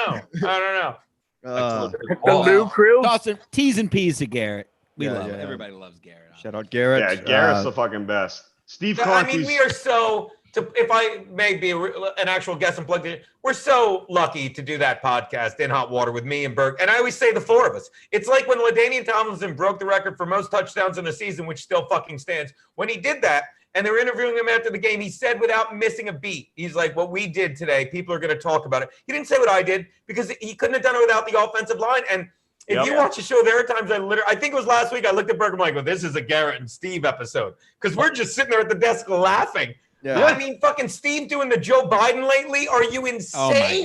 know. The Lou crew? Tossing T's and P's to Garrett. We love it. Everybody loves Garrett. Shout out Garrett. Yeah, Garrett's the fucking best. Steve Conte. I mean, we are so. If I may be an actual guest and plug in, we're so lucky to do that podcast in hot water with me and Berg. And I always say the 4 of us. It's like when LaDainian Tomlinson broke the record for most touchdowns in a season, which still fucking stands. When he did that, and they were interviewing him after the game. He said without missing a beat, he's like, what we did today, people are going to talk about it. He didn't say what I did because he couldn't have done it without the offensive line. And if you watch the show, there are times I think it was last week, I looked at Berger, I'm like, well, this is a Garrett and Steve episode because we're just sitting there at the desk laughing. Yeah. I mean, fucking Steve doing the Joe Biden lately. Are you insane?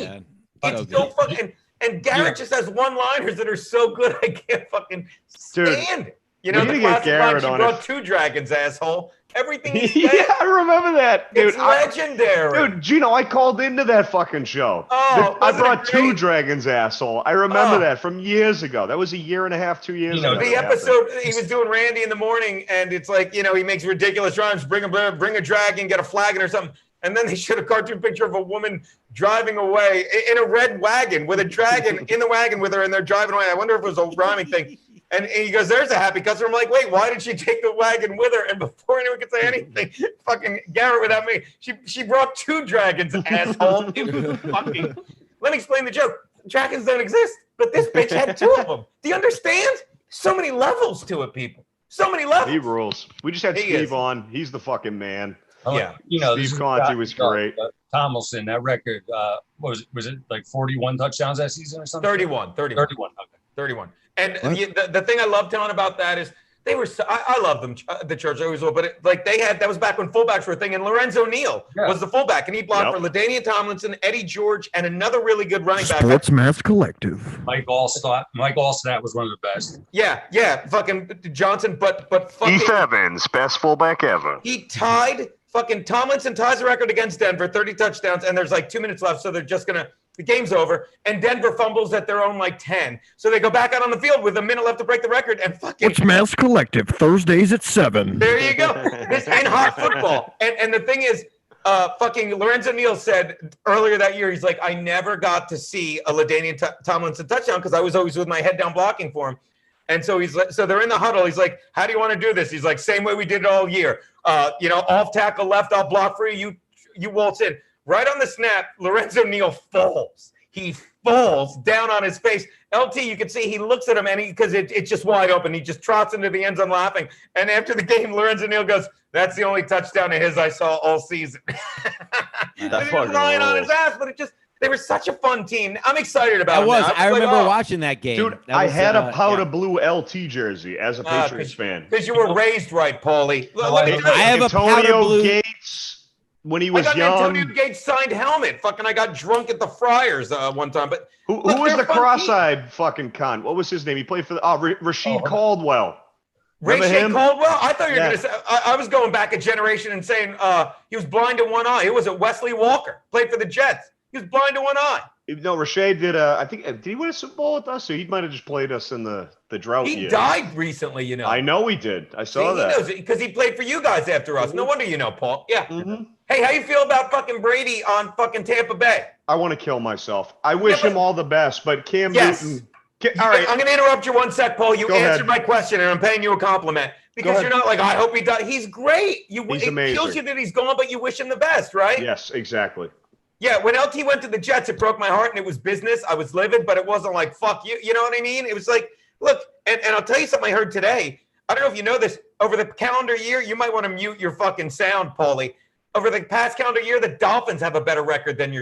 Oh my God. It's so fucking, and Garrett just has one-liners that are so good, I can't fucking stand it. You know, the classic line, she brought 2 dragons, asshole. Everything he said. Yeah, I remember that, dude. It's legendary. Dude, Geno, I called into that fucking show. Oh, I brought 2 dragons, asshole. I remember that from years ago. That was a year and a half, 2 years ago. The episode, he was doing Randy in the morning, and it's like, you know, he makes ridiculous rhymes, bring a dragon, get a flagon or something. And then they showed a cartoon picture of a woman driving away in a red wagon with a dragon in the wagon with her, and they're driving away. I wonder if it was a rhyming thing. And he goes, there's a happy customer. I'm like, wait, why did she take the wagon with her? And before anyone could say anything, fucking Garrett without me, she brought 2 dragons, asshole. It was fucking. Let me explain the joke. Dragons don't exist, but this bitch had 2 of them. Do you understand? So many levels to it, people. So many levels. He rules. We just had Steve on. He's the fucking man. Yeah. You know, Steve Conte was great. Tomlinson, that record, was it like 41 touchdowns that season or something? 31. 31. Okay. 31. And the thing I love telling about that is they were so, I love them, the Church always will, but that was back when fullbacks were a thing, and Lorenzo Neal was the fullback, and he blocked for LaDainian Tomlinson, Eddie George, and another really good running back. Sports Mask Collective. Mike Allstott was one of the best. Yeah, fucking Johnson, but fucking Keith Evans, best fullback ever. He tied fucking Tomlinson ties the record against Denver, 30 touchdowns, and there's like 2 minutes left, so they're just gonna. The game's over, and Denver fumbles at their own like 10. So they go back out on the field with a minute left to break the record, and fucking. Sports Mask Collective, Thursdays at 7. There you go. This ain't hot football. And the thing is, fucking Lorenzo Neal said earlier that year, he's like, I never got to see a LaDainian Tomlinson touchdown because I was always with my head down blocking for him. And so so they're in the huddle. He's like, how do you want to do this? He's like, same way we did it all year. Off tackle left, I'll block for you. You waltz in. Right on the snap, Lorenzo Neal falls. He falls down on his face. LT, you can see he looks at him, and because it's just wide open. He just trots into the end zone laughing. And after the game, Lorenzo Neal goes, that's the only touchdown of his I saw all season. He was lying on his ass, but they were such a fun team. I'm excited about it. I remember watching that game. Dude, I had a powder blue LT jersey as a Patriots fan. Because you were raised right, Paulie. I have a powder blue. Gates. When he was young, Antonio Gates signed helmet. Fucking, I got drunk at the Friars one time. But who was the cross-eyed fucking cunt? What was his name? He played for Rasheed Caldwell. Rasheed Caldwell. I thought you were going to say. I was going back a generation and saying he was blind in one eye. It was Wesley Walker. Played for the Jets. He was blind in one eye. No, Rasheed did. I think did he win a Super Bowl with us? Or he might have just played us in the drought year. He died recently, you know. I know he did. I saw that. He knows it because he played for you guys after us. No wonder you know, Paul. Yeah. Mm-hmm. Hey, how you feel about fucking Brady on fucking Tampa Bay? I want to kill myself. I wish him all the best, but Cam Newton. All right. I'm going to interrupt you one sec, Paul. You answered my question, and I'm paying you a compliment because you're not like, I hope he does. He's great. He's amazing. It kills you that he's gone, but you wish him the best, right? Yes, exactly. Yeah, when LT went to the Jets, it broke my heart, and it was business. I was livid, but it wasn't like, fuck you. You know what I mean? It was like, look, and I'll tell you something I heard today. I don't know if you know this. Over the calendar year, you might want to mute your fucking sound, Paulie. Over the past calendar year, the Dolphins have a better record than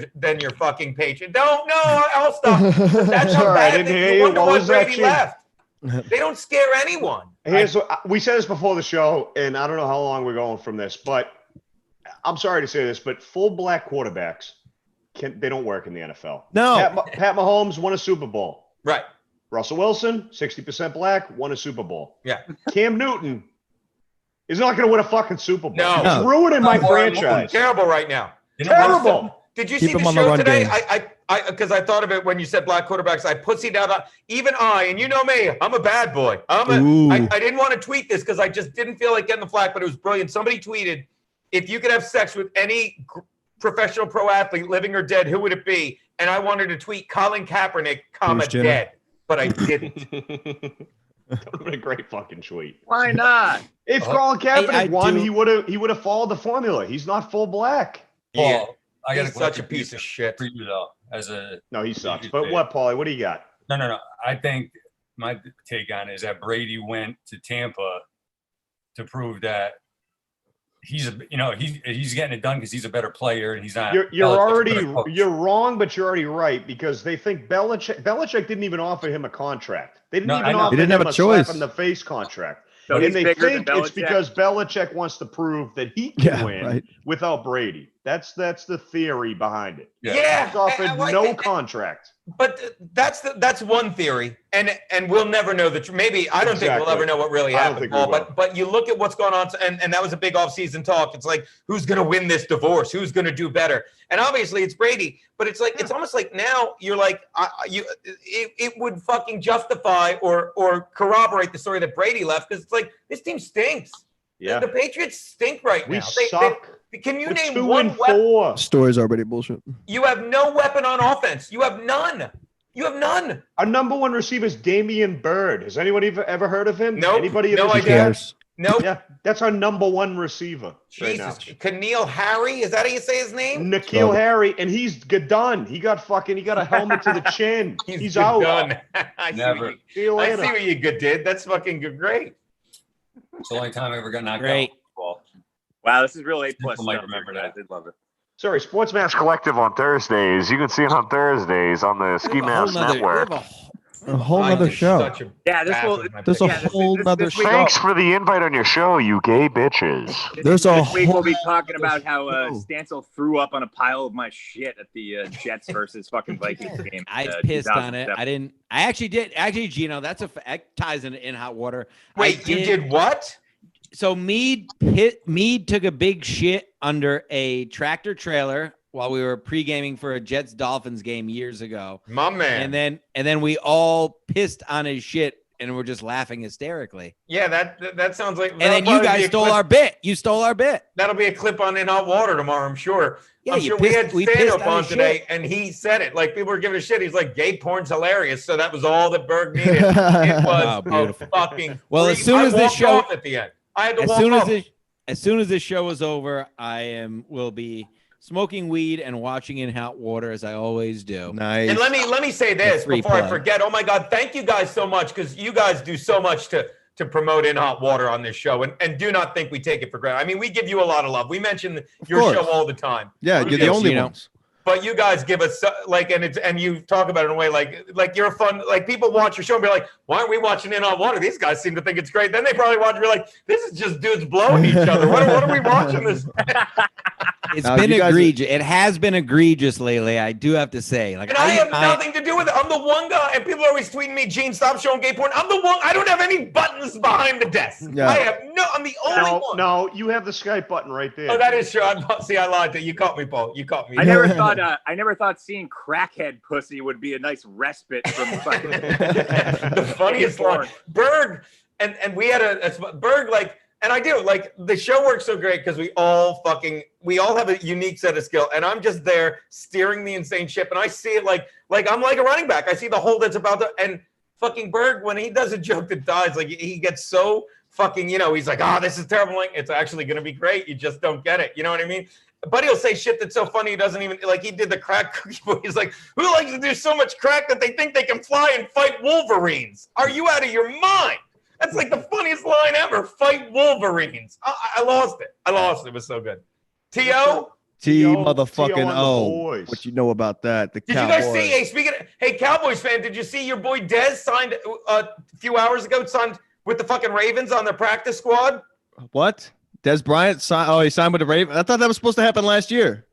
your fucking Patriots. I'll stop. That's how bad they wonder why Brady left. They don't scare anyone. We said this before the show, and I don't know how long we're going from this, but I'm sorry to say this, but full black quarterbacks, they don't work in the NFL. No. Pat Mahomes won a Super Bowl. Right. Russell Wilson, 60% black, won a Super Bowl. Yeah. Cam Newton is not going to win a fucking Super Bowl. No. It's ruining my franchise. Terrible right now. Terrible. Did you see the show today? Because I thought of it when you said black quarterbacks. I pussied out. Even and you know me, I'm a bad boy. I didn't want to tweet this because I just didn't feel like getting the flack, but it was brilliant. Somebody tweeted, if you could have sex with any professional pro athlete, living or dead, who would it be? And I wanted to tweet Colin Kaepernick, dead, but I didn't. That would have been a great fucking tweet. Why not? If Colin Kaepernick won, he would have followed the formula. He's not full black. Paul, he's such a piece of shit. For you though, no, he sucks. But what, Paulie? What do you got? No. I think my take on it is that Brady went to Tampa to prove that he's getting it done because he's a better player and he's not. You're wrong, but you're already right because they think Belichick didn't even offer him a contract. They didn't even offer him a slap in the face contract. So and they think it's because Belichick wants to prove that he can win without Brady. That's the theory behind it. Yeah. He's offered no contract. But that's one theory, and we'll never know the truth. Maybe I don't think we'll ever know what really happened, Paul. But you look at what's going on, and that was a big offseason talk. It's like, who's going to win this divorce? Who's going to do better? And obviously it's Brady. But it's like it's almost like now you're like it would fucking justify or corroborate the story that Brady left because it's like this team stinks. Yeah, the Patriots stink right now. We suck. Can you We're name 2 one and weapon? 4. Story's already bullshit. You have no weapon on offense. You have none. You have none. Our number one receiver is Damian Byrd. Has anybody ever heard of him? Nope. Anybody? No idea. Nope. Yeah, that's our number one receiver. Jesus. N'Keal Harry? Is that how you say his name? N'Keal Harry, and he's done. He got a helmet to the chin. he's out. Done. I Never. see what you did. That's fucking good. Great. It's the only time I ever got knocked Great. out. Wow, this is real A+ stuff. Might remember that. I did love it. Sorry, Sports Mask Collective on Thursdays. You can see it on Thursdays on the Ski Mask Network. A whole other show. Yeah, There's a whole other show. Thanks for the invite on your show, you gay bitches. There's a this week whole we'll be talking about how Stancil threw up on a pile of my shit at the Jets versus fucking Vikings game. I pissed on it. I actually did. Actually, Geno, that ties in hot water. Wait, you did what? So Mead took a big shit under a tractor trailer while we were pre-gaming for a Jets-Dolphins game years ago. My man. And then we all pissed on his shit and we're just laughing hysterically. Yeah, that sounds like. And then you guys stole our bit. You stole our bit. That'll be a clip on In Hot Water tomorrow, I'm sure. Yeah, I'm sure we had stand-up on today, and he said it. Like, people were giving a shit. He's like, gay porn's hilarious. So that was all that Berg needed. It was beautiful. Fucking. Well, as soon as this show at the end, I had to walk off. As soon as this show is over, will be smoking weed and watching In Hot Water as I always do. Nice. And let me say this before I forget. Oh my God, thank you guys so much because you guys do so much to promote In Hot Water on this show, and do not think we take it for granted. I mean, we give you a lot of love. We mention your show all the time. Yeah, you're the only ones. But you guys give us and you talk about it in a way like you're fun. Like, people watch your show and be like, why aren't we watching In Hot Water? These guys seem to think it's great. Then they probably watch and be like, this is just dudes blowing each other. What are we watching this? It's been egregious. It has been egregious lately. I do have to say. Like, and I have nothing to do with it. I'm the one guy, and people are always tweeting me, Gene, stop showing gay porn. I'm the one. I don't have any buttons behind the desk. Yeah. I'm the only one. No, you have the Skype button right there. Oh, that is true. See, I lied to you. You caught me, Paul. You caught me. I never thought seeing crackhead pussy would be a nice respite from fucking the funniest line. Berg, and we had a Berg, like. And I do, like, the show works so great because we all have a unique set of skill. And I'm just there steering the insane ship. And I see it like I'm like a running back. I see the hole that's about to, and fucking Berg, when he does a joke that dies, like, he gets so fucking, he's like, this is terrible. Like, it's actually going to be great. You just don't get it. You know what I mean? But he'll say shit that's so funny he doesn't even, like, he did the crack cookie boy. He's like, who likes to do so much crack that they think they can fly and fight Wolverines? Are you out of your mind? That's like the funniest line ever. Fight Wolverines. I lost it. It was so good. T.O.? T motherfucking O. What you know about that? The Cowboys. Did you guys see, Cowboys fan, did you see your boy Dez signed a few hours ago, signed with the fucking Ravens on their practice squad? What? Des Bryant signed? Oh, he signed with the Ravens? I thought that was supposed to happen last year.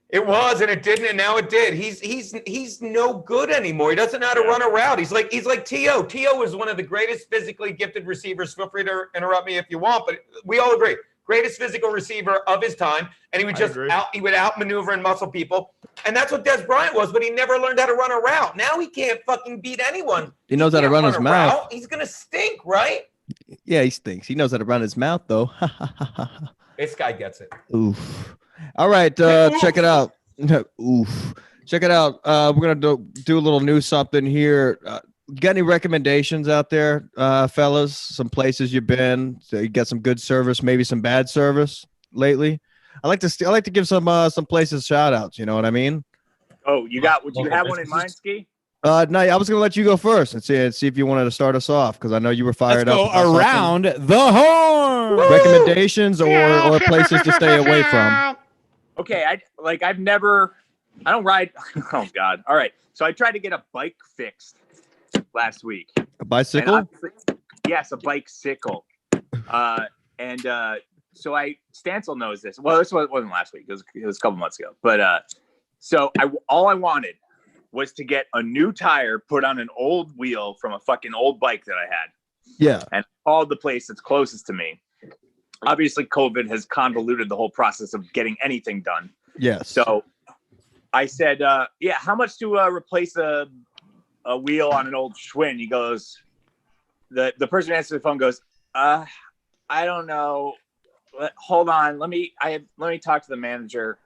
It was, and it didn't, and now it did. He's no good anymore. He doesn't know how to run a route. He's like T.O. T.O. is one of the greatest physically gifted receivers. Feel free to interrupt me if you want, but we all agree. Greatest physical receiver of his time, and he would outmaneuver and muscle people. And that's what Des Bryant was, but he never learned how to run a route. Now he can't fucking beat anyone. He knows how to run his mouth. Route. He's gonna stink, right? Yeah, he stinks. He knows how to run his mouth, though. This guy gets it. Oof. All right, check it out. Oof. Check it out. We're gonna do a little new something here. You got any recommendations out there, fellas? Some places you've been, so you got some good service, maybe some bad service lately. I like to give some places shout outs. You know what I mean? Oh, would you have one in mind, Ski? No, I was gonna let you go first and see if you wanted to start us off because I know you were fired up. Let's go around the horn. Recommendations or places to stay away from. Okay, I don't ride. Oh God! All right, so I tried to get a bike fixed last week. A bicycle? Yes, a bicycle. So Stancil knows this. Well, this wasn't last week. It was a couple months ago. But all I wanted was to get a new tire put on an old wheel from a fucking old bike that I had. Yeah. And I called the place that's closest to me. Obviously, COVID has convoluted the whole process of getting anything done. Yes. So I said, yeah, how much to replace a wheel on an old Schwinn? He goes, the person who answered the phone goes, I don't know. Hold on. Let me talk to the manager.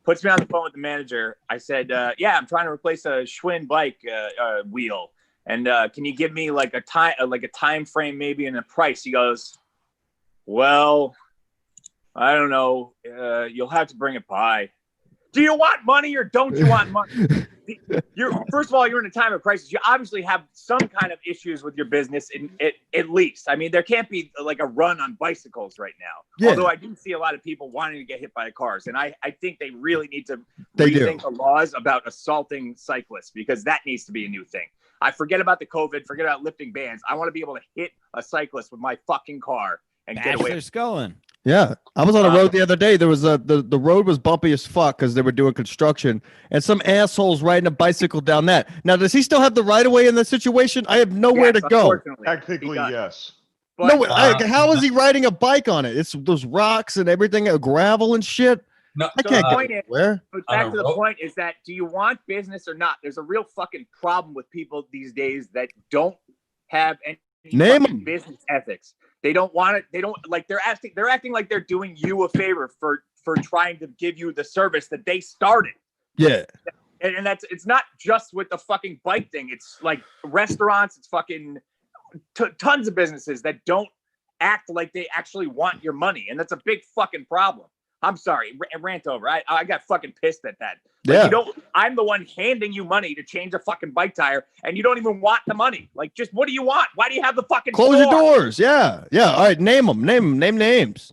Puts me on the phone with the manager. I said, yeah, I'm trying to replace a Schwinn bike wheel. And can you give me like a time frame maybe and a price? He goes, well, I don't know. You'll have to bring it by. Do you want money or don't you want money? First of all, you're in a time of crisis. You obviously have some kind of issues with your business at least. I mean, there can't be like a run on bicycles right now. Yeah. Although I do see a lot of people wanting to get hit by cars. And I think they really need to rethink the laws about assaulting cyclists because that needs to be a new thing. I forget about the COVID, forget about lifting bans. I want to be able to hit a cyclist with my fucking car and get away. They're sculling. Yeah, I was on a road the other day. There was the road was bumpy as fuck because they were doing construction, and some assholes riding a bicycle down that. Now, does he still have the right of way in this situation? I have nowhere to go. Technically, yes. But, no, how is he riding a bike on it? It's those rocks and everything, gravel and shit. No, I can't get where. But back to the point is that do you want business or not? There's a real fucking problem with people these days that don't have any business ethics. They don't want it. They don't like. They're acting like they're doing you a favor for trying to give you the service that they started. Yeah, and it's not just with the fucking bike thing. It's like restaurants. It's fucking tons of businesses that don't act like they actually want your money, and that's a big fucking problem. I'm sorry, rant over. I got fucking pissed at that. Like, yeah. I'm the one handing you money to change a fucking bike tire, and you don't even want the money. Like, just what do you want? Why do you have the fucking close your doors? Yeah, yeah. All right, name names.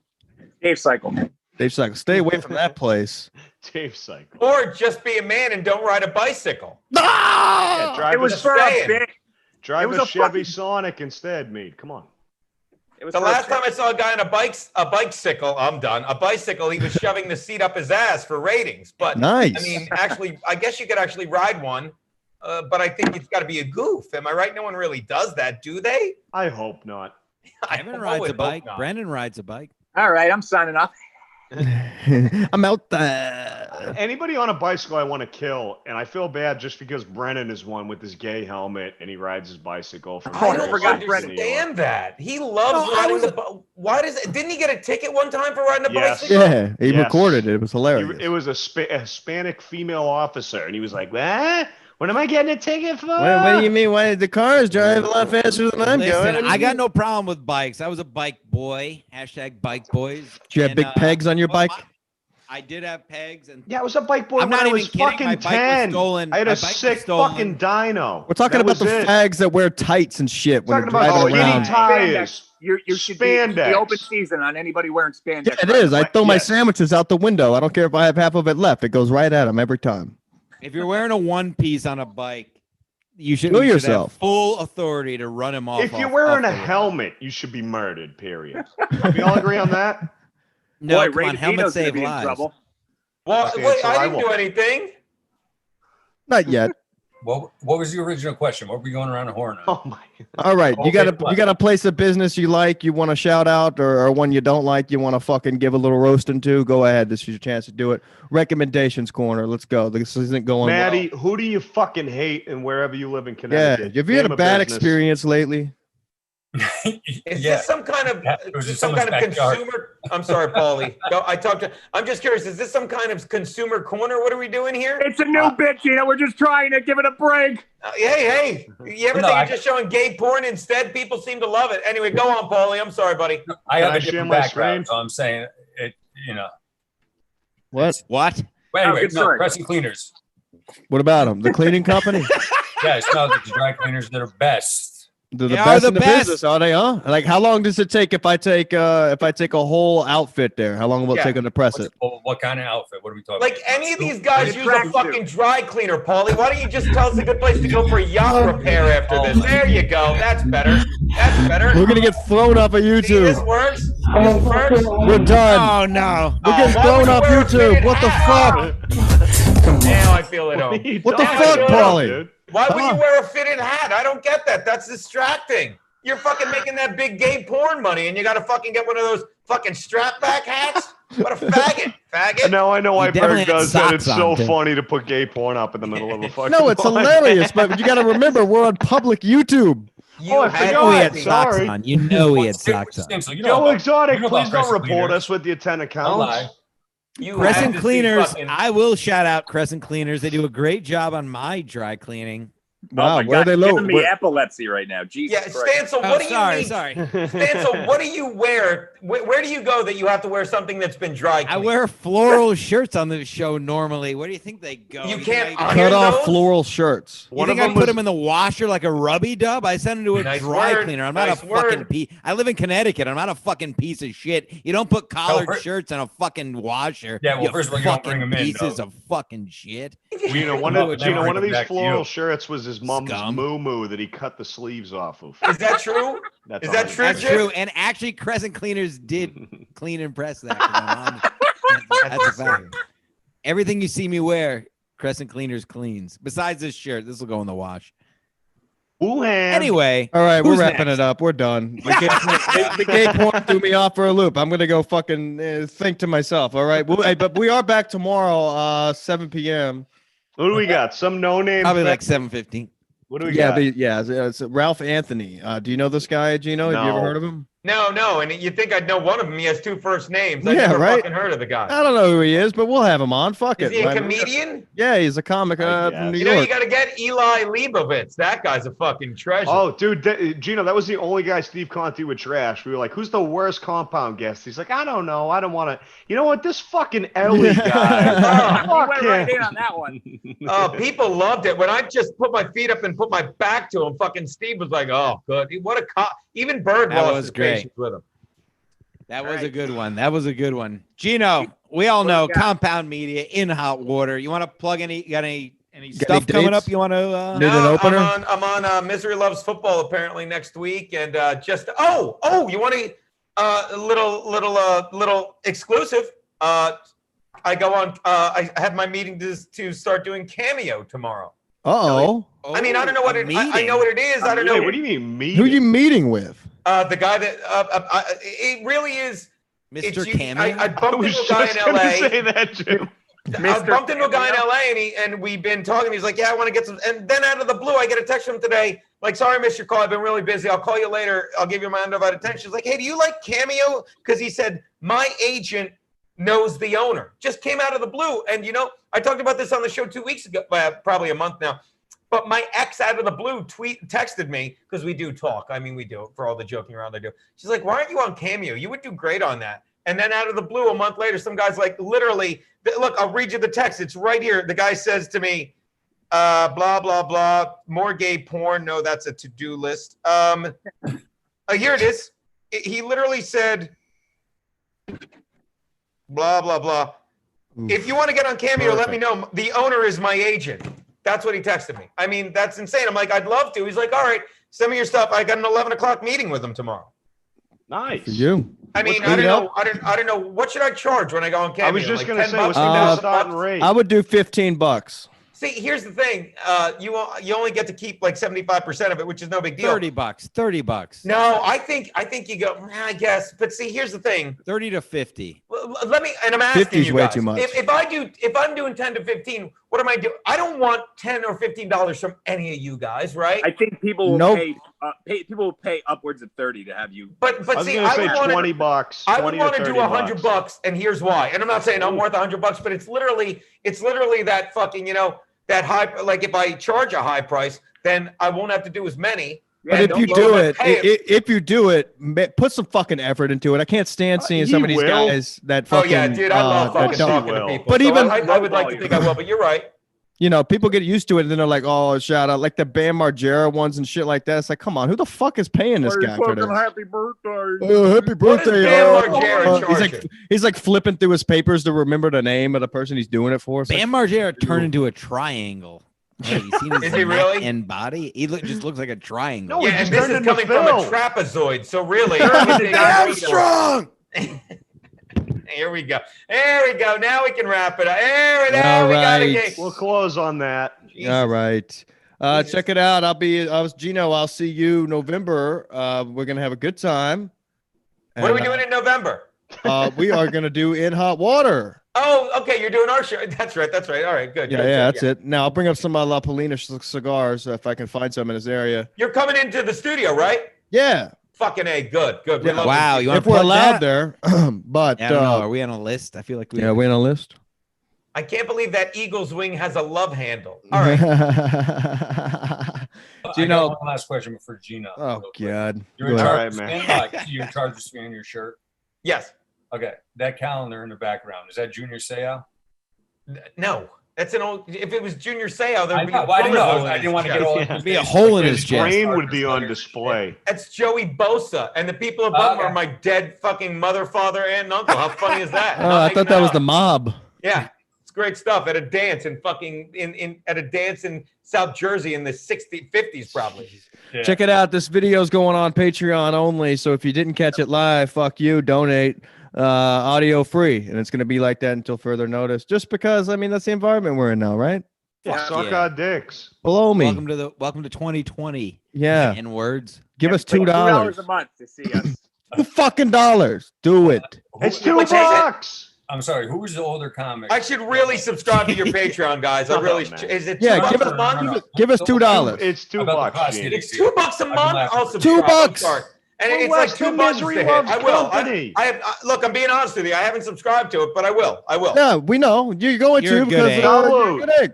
Dave Cycle. Dave Cycle. Stay away from that place. Dave Cycle. Or just be a man and don't ride a bicycle. Ah! Yeah, it was for a bit. Drive a Chevy Sonic instead, Mead. Come on. The last time I saw a guy on a bicycle, I'm done. A bicycle, he was shoving the seat up his ass for ratings. But nice. I mean, actually, I guess you could actually ride one. But I think it's got to be a goof. Am I right? No one really does that, do they? I hope not. Kevin rides a bike. Brennan rides a bike. All right, I'm signing off. I'm out there. Anybody on a bicycle I want to kill, and I feel bad just because Brennan is one with his gay helmet and he rides his bicycle. I don't understand that. He loves riding the bike. Why didn't he get a ticket one time for riding a bicycle? Yeah, he recorded it. It was hilarious. It was a Hispanic female officer, and he was like, "What? What am I getting a ticket for?" What do you mean? Why the cars drive a lot faster than I'm going? I got no problem with bikes. I was a bike boy. # bike boys. Did you have big pegs on your bike? I did have pegs, and yeah, I was a bike boy. I'm when not I was even kidding. fucking My bike 10. was stolen. I had a sick fucking dyno. We're talking about the fags that wear tights and shit when they're driving around. Tires. You should be the open season on anybody wearing spandex. Yeah, it is. I throw my sandwiches out the window. I don't care if I have half of it left. It goes right at them every time. If you're wearing a one piece on a bike, you should yourself have full authority to run him off. If you're wearing a helmet, you should be murdered. Period. We all agree on that? No, come on, helmets save lives. Well, wait, I didn't do anything. Not yet. What was the original question? What were we going around the horn on? Oh my! All right, you got a place of business you like, you want to shout out, or one you don't like, you want to fucking give a little roasting to. Go ahead. This is your chance to do it. Recommendations corner. Let's go. This isn't going. Maddie, who do you fucking hate, and wherever you live in Connecticut? Yeah, have you had a bad experience lately? Is this some kind of consumer? I'm sorry, Paulie. No, I'm just curious. Is this some kind of consumer corner? What are we doing here? It's a new bit, Geno. We're just trying to give it a break. Hey, you ever think you're just showing gay porn instead? People seem to love it. Anyway, go on, Paulie. I'm sorry, buddy. I have a different background, so I'm saying it. What? Well, anyway, pressing cleaners. What about them? The cleaning company? Yeah, it's not the dry cleaners that are best. They're the They are best the in the best. business, are they? Huh? Like, how long does it take if I take a whole outfit there? How long will it take them to press it? What kind of outfit? What are we talking Like about? any of these guys use a fucking dry cleaner, Paulie. Why don't you just tell us a good place to go for a yacht repair after this? There you go. That's better. That's better. We're gonna get thrown off of See, YouTube. this works. This works. We're done. Oh no. We're getting thrown off YouTube. What the fuck? Now I feel it home. What the Now I fuck, feel it Paulie? home. Why would you wear a fitted hat? I don't get that. That's distracting. You're fucking making that big gay porn money, and you got to fucking get one of those fucking strap back hats. What a faggot! Now I know why definitely Berg had does that. It's socks so on, too. funny to put gay porn up in the middle of a fucking. No, it's hilarious, but you got to remember we're on public YouTube. You I had forgot. He had socks Sorry. on. You know he had socks on. So Yo, Exotic, you know please about don't Crescent report Cleaners. us with your 10 Don't accounts. lie. You Crescent had to see Cleaners. fucking- I will shout out Crescent Cleaners. They do a great job on my dry cleaning. Wow, oh my where God, they it's low? giving me epilepsy right now. Jesus Yeah, Christ. Stancil, what do you need? Sorry. Stancil, what do you wear? Where do you go that you have to wear something that's been dry I cleaned? wear floral shirts on the show normally. Where do you think they go? You think can't I- iron Cut off those? floral shirts. You think I put them in the washer like a rubby dub? I send them to a Nice dry word. cleaner. I'm not Nice a fucking word. piece. I live in Connecticut. I'm not a fucking piece of shit. You don't put collared first- shirts in a fucking washer. Yeah, well, you first of all, you don't fucking bring 'em in, pieces though. of fucking shit. Well, you know, one No, of never one of bring these it back to floral you. shirts was his mom's Scum. moo that he cut the sleeves off of. Is that true? That's Is that all. true? That's Jim? true. And actually, Crescent Cleaners did clean and press that. for my mom. That's a fact. Everything you see me wear, Crescent Cleaners cleans. Besides this shirt, this will go in the wash. Wuhan. Anyway, All right, we're who's wrapping next? it up. We're done. The gay porn threw me off for a loop. I'm gonna go fucking think to myself. All right, hey, but we are back tomorrow, 7 p.m. Who do we got? Some no name. Probably like 7:15. What do we Yeah, got? it's Ralph Anthony. Do you know this guy, Geno? Have you ever No. heard of him? No, and you think I'd know one of them? He has two first names. I Yeah, never right? fucking heard of the guy. I don't know who he is, but we'll have him on. Fuck Is it. he a Like, comedian? Yeah, he's a comic from New You know, you York. got to get Eli Leibovitz. That guy's a fucking treasure. Oh, dude, Gino, that was the only guy Steve Conte would trash. We were like, "Who's the worst compound guest?" He's like, "I don't know. I don't want to." You know what? This fucking Ellie guy. He Fuck went right him. in on that one. People loved it when I just put my feet up and put my back to him. Fucking Steve was like, "Oh, good. What a cop." Even Bird That lost was his great. patience with him. That was a good one. That was a good one. Gino, we all know Compound Media in hot water. You want to plug any? You got any stuff coming dates? up? You want to? Need an opener? I'm on Misery Loves Football apparently next week, and just you want a little exclusive? I go on. I have my meeting to start doing Cameo tomorrow. Uh-oh. I mean, I don't know what it. I know what it is. I don't know. What do you mean, me? Who are you meeting with? The guy that it really is. Mr. it's- Cameo? I bumped into a guy in gonna LA. say that, Jim. I bumped into a guy in LA and we've been talking. He's like, "Yeah, I want to get some." And then out of the blue, I get a text from him today. Like, "Sorry, I missed your call. I've been really busy. I'll call you later. I'll give you my undivided attention." He's like, "Hey, do you like Cameo?" Because he said my agent knows the owner. Just came out of the blue. And you know, I talked about this on the show 2 weeks ago, probably a month now. But my ex out of the blue texted me because we do talk. I mean, we do for all the joking around I do. She's like, "Why aren't you on Cameo? You would do great on that." And then out of the blue, a month later, some guy's like, literally, look, I'll read you the text. It's right here. The guy says to me, blah, blah, blah, more gay porn. No, that's a to-do list. Here it is. He literally said, blah, blah, blah. If you want to get on Cameo, let me know. The owner is my agent. That's what he texted me. I mean, that's insane. I'm like, "I'd love to." He's like, "All right, send me your stuff." I got an 11 o'clock meeting with him tomorrow. Nice. For you. I mean, I don't know. I don't know. What should I charge when I go on Cameo? I was just Like gonna 10 say, bucks, what's the 10 best starting bucks? rate? I would do $15. See, here's the thing. You only get to keep like 75% of it, which is no big deal. $30. $30. No, I think you go. I guess, but see, here's the thing. 30 to 50. Let me, and I'm asking 50 is you way guys. too much. If I'm doing 10 to 15, what am I doing? I don't want $10 or $15 from any of you guys, right? I think people will Nope. people will pay upwards of 30 to have you. But I was see, gonna I say would want $20. I would 20 want to to do $30 $100, and here's why. And I'm not saying I'm worth $100, but it's literally that fucking, that high. Like if I charge a high price, then I won't have to do as many. But And if you don't do let it, pay if you do it, put some fucking effort into it. I can't stand seeing some of these will. guys that Oh fucking. yeah, dude, I love that fucking don't- talking to will. people. But So even- I would like to think I will, but you're right. You know, people get used to it, and then they're like, "Oh, shout out!" Like the Bam Margera ones and shit like that. It's like, come on, who the fuck is paying this guy for this? Happy birthday! Happy birthday! Bam Margera he's like flipping through his papers to remember the name of the person he's doing it for. It's Bam Margera turned into a triangle. Hey, you seen his Is he neck really? and body? He just looks like a triangle. Yeah, and this is coming from a trapezoid, so really, I'm strong. Here we go. There we go. Now we can wrap it up. There All we got right. it. We'll close on that. All right. Check it out. Geno. I'll see you November. We're gonna have a good time. What are we doing in November? We are gonna do In Hot Water. Oh, okay. You're doing our show. That's right. That's right. All right. Good. Yeah, good, that's it. Now I'll bring up some La Polina cigars if I can find some in this area. You're coming into the studio, right? Yeah. Fucking A. Good. Good. We Yeah. love Wow, this. you want If to we're plug allowed that? there, but I don't know. Are we on a list? I feel like we. yeah, we're on a list. I can't believe that Eagles wing has a love handle. All right. Gino, one last question for Gino. Oh God. You're in Go charge ahead. of you're in charge of scanning your shirt. Yes. Okay, that calendar in the background, is that Junior Seau? No, that's an old. If it was Junior Seau, there'd be I didn't know. I didn't want to get all. There'd be a hole in his His chest. brain would be on display. That's Joey Bosa, and the people above him are my dead fucking mother, father, aunt, and uncle. How funny is that? Oh, I thought that was the mob. Yeah, it's great stuff at a dance in fucking at a dance in South Jersey in the 50s probably. Yeah. Check it out. This video is going on Patreon only. So if you didn't catch it live, fuck you. Donate. Audio free, and it's going to be like that until further notice. Just because, I mean, that's the environment we're in now, right? Suck our dicks. Below me. Welcome to 2020. Yeah. In words. Give us $2 $2. a month to see us. $2 do it. It's $2. I'm sorry. Who was the older comic? I should really subscribe to your Patreon, guys. I really is it Yeah, $2 give a month? us give us $2. It's $2. Gene. It's $2 a month. I'll subscribe. $2. Sorry. And Well, it's like Western 2 bucks to Misery hit. loves I will. company. Look, I'm being honest with you. I haven't subscribed to it, but I will. I will. Yeah, we know. You're going You're to a good because egg. you're a good egg.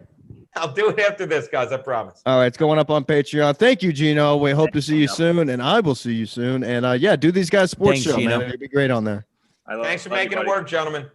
I'll do it after this, guys. I promise. All right, it's going up on Patreon. Thank you, Gino. We hope to see you soon, and I will see you soon. And yeah, do these guys sports Thanks, show, Gino. man. It'd be great on there. Thanks for making it work, gentlemen.